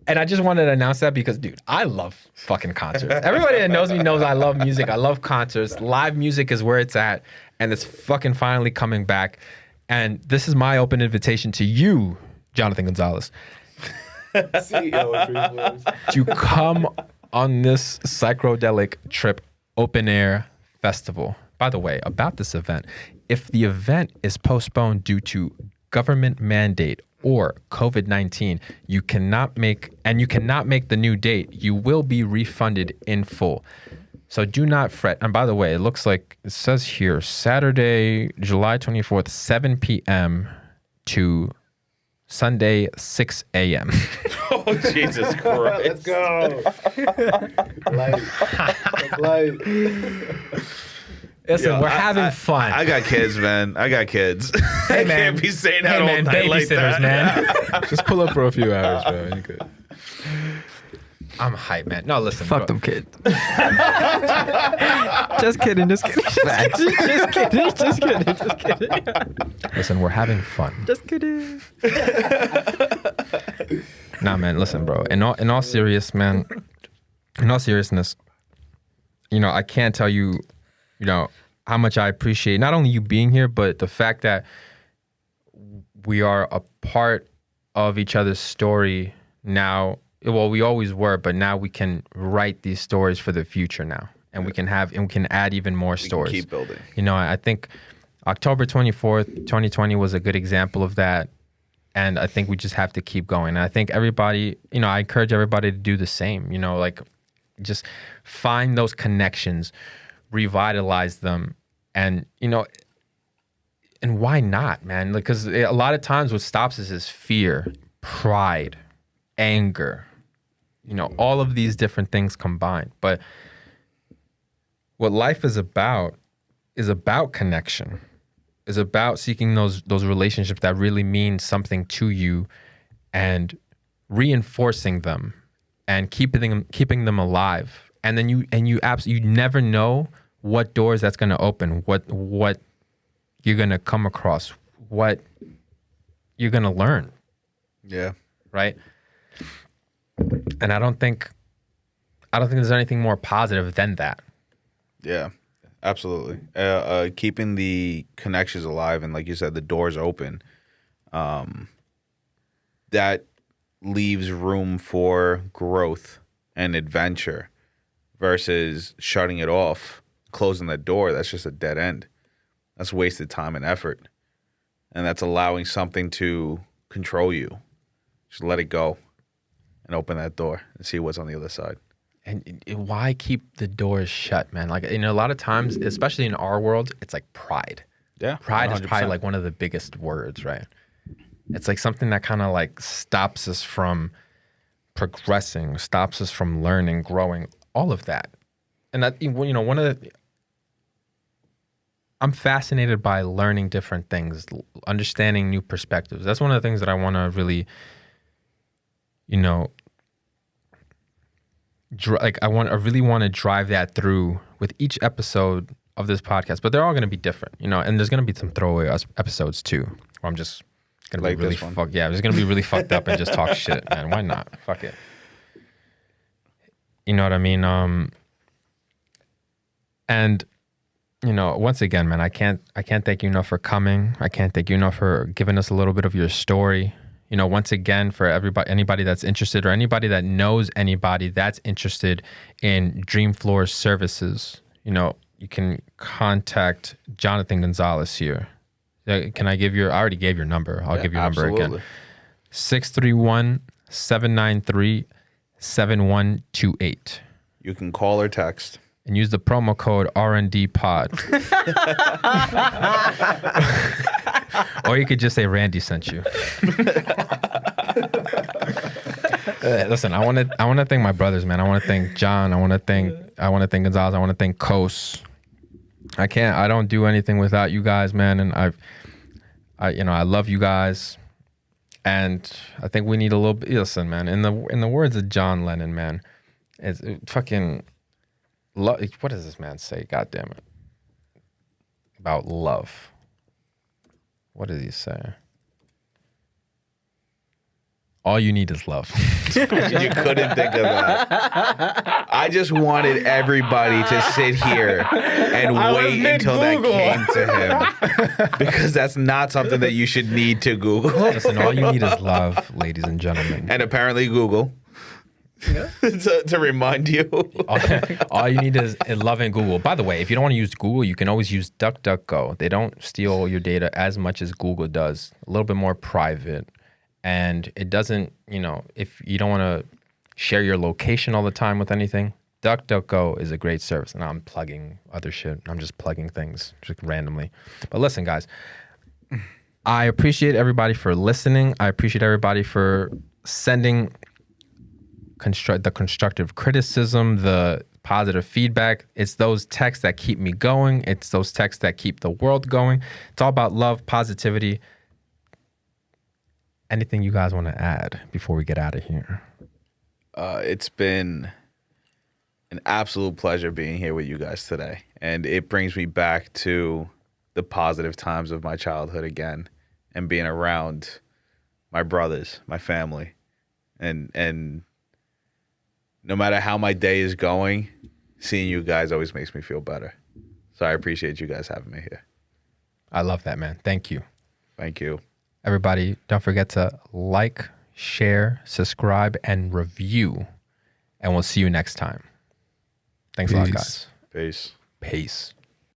And I just wanted to announce that because, dude, I love fucking concerts. Everybody that knows me knows I love music. I love concerts. Live music is where it's at. And it's fucking finally coming back. And this is my open invitation to you, Jonathan Gonzalez, to come on this Psychedelic Trip open air festival. By the way, about this event, if the event is postponed due to government mandate or COVID-19, you cannot make the new date, you will be refunded in full. So do not fret. And by the way, it looks like it says here Saturday, July 24th, 7 p.m. to Sunday, 6 a.m. Oh, Jesus Christ. Let's go. Light. Listen, Yo, we're having fun. I got kids, man. I got kids. Hey, I man. can't be saying that Hey, all man, night like babysitters, that. man. Just pull up for a few hours, bro. You good. I'm hyped, man. No, listen. Fuck bro. them kids. Just kidding. Just kidding. Just kidding. Listen, we're having fun. Just kidding. Nah, man. Listen, bro. In all seriousness, you know, I can't tell you, you know, how much I appreciate not only you being here, but the fact that we are a part of each other's story now. Well, we always were, but now we can write these stories for the future now, and we can add even more stories. Keep building. You know, I think October 24th, 2020 was a good example of that. And I think we just have to keep going. And I think everybody, you know, I encourage everybody to do the same, you know, like just find those connections, revitalize them. And, you know, and why not, man? Because a lot of times what stops us is fear, pride, anger, you know, all of these different things combined. But what life is about connection, is about seeking those relationships that really mean something to you and reinforcing them and keeping them alive. And then you never know what doors that's going to open, what you're going to come across, what you're going to learn. Yeah. Right? And I don't think there's anything more positive than that. Yeah, absolutely. Keeping the connections alive and, like you said, the doors open, that leaves room for growth and adventure versus shutting it off, closing that door. That's just a dead end. That's wasted time and effort. And that's allowing something to control you. Just let it go and open that door and see what's on the other side. And why keep the doors shut, man? Like, you know, a lot of times, especially in our world, it's like pride. Yeah. Pride is 100%. probably like one of the biggest words, right? It's like something that kind of like stops us from progressing, stops us from learning, growing, all of that. And that, you know, I'm fascinated by learning different things, understanding new perspectives. That's one of the things that I want to really, you know, I really want to drive that through with each episode of this podcast. But they're all going to be different, you know, and there's going to be some throwaway episodes too, where I'm just going to be really I'm just going to be really fucked up and just talk shit, man. Why not? Fuck it. You know what I mean? And you know, once again, man, I can't thank you enough for coming. I can't thank you enough for giving us a little bit of your story. You know, once again, for anybody that's interested or anybody that knows anybody that's interested in Dream Floors services, you know, you can contact Jonathan Gonzalez here. Can I give I already gave your number. I'll give your number again. 631-793-7128. You can call or text. And use the promo code RNDPod. Or you could just say Randy sent you. Listen, I want to thank my brothers, man. I want to thank John. I want to thank Gonzalez. I want to thank Kos. I don't do anything without you guys, man. And I love you guys. And I think we need a little bit. Listen, man. In the words of John Lennon, man, it's fucking. What does this man say? God damn it. About love. What does he say? All you need is love. You couldn't think of that. I just wanted everybody to sit here and wait until that came to him. Because that's not something that you should need to Google. Listen, all you need is love, ladies and gentlemen. And apparently Google. Yeah. to remind you. all you need is love and Google. By the way, if you don't want to use Google, you can always use DuckDuckGo. They don't steal your data as much as Google does. A little bit more private. And it doesn't, you know, if you don't want to share your location all the time with anything, DuckDuckGo is a great service, and I'm plugging other shit. I'm just plugging things just randomly. But listen, guys, I appreciate everybody for listening. I appreciate everybody for sending the constructive criticism, the positive feedback. It's those texts that keep me going. It's those texts that keep the world going. It's all about love, positivity. Anything you guys want to add before we get out of here? It's been an absolute pleasure being here with you guys today. And it brings me back to the positive times of my childhood again and being around my brothers, my family. And no matter how my day is going, seeing you guys always makes me feel better. So I appreciate you guys having me here. I love that, man. Thank you. Thank you. Everybody, don't forget to like, share, subscribe, and review. And we'll see you next time. Thanks a lot, guys. Peace. Peace.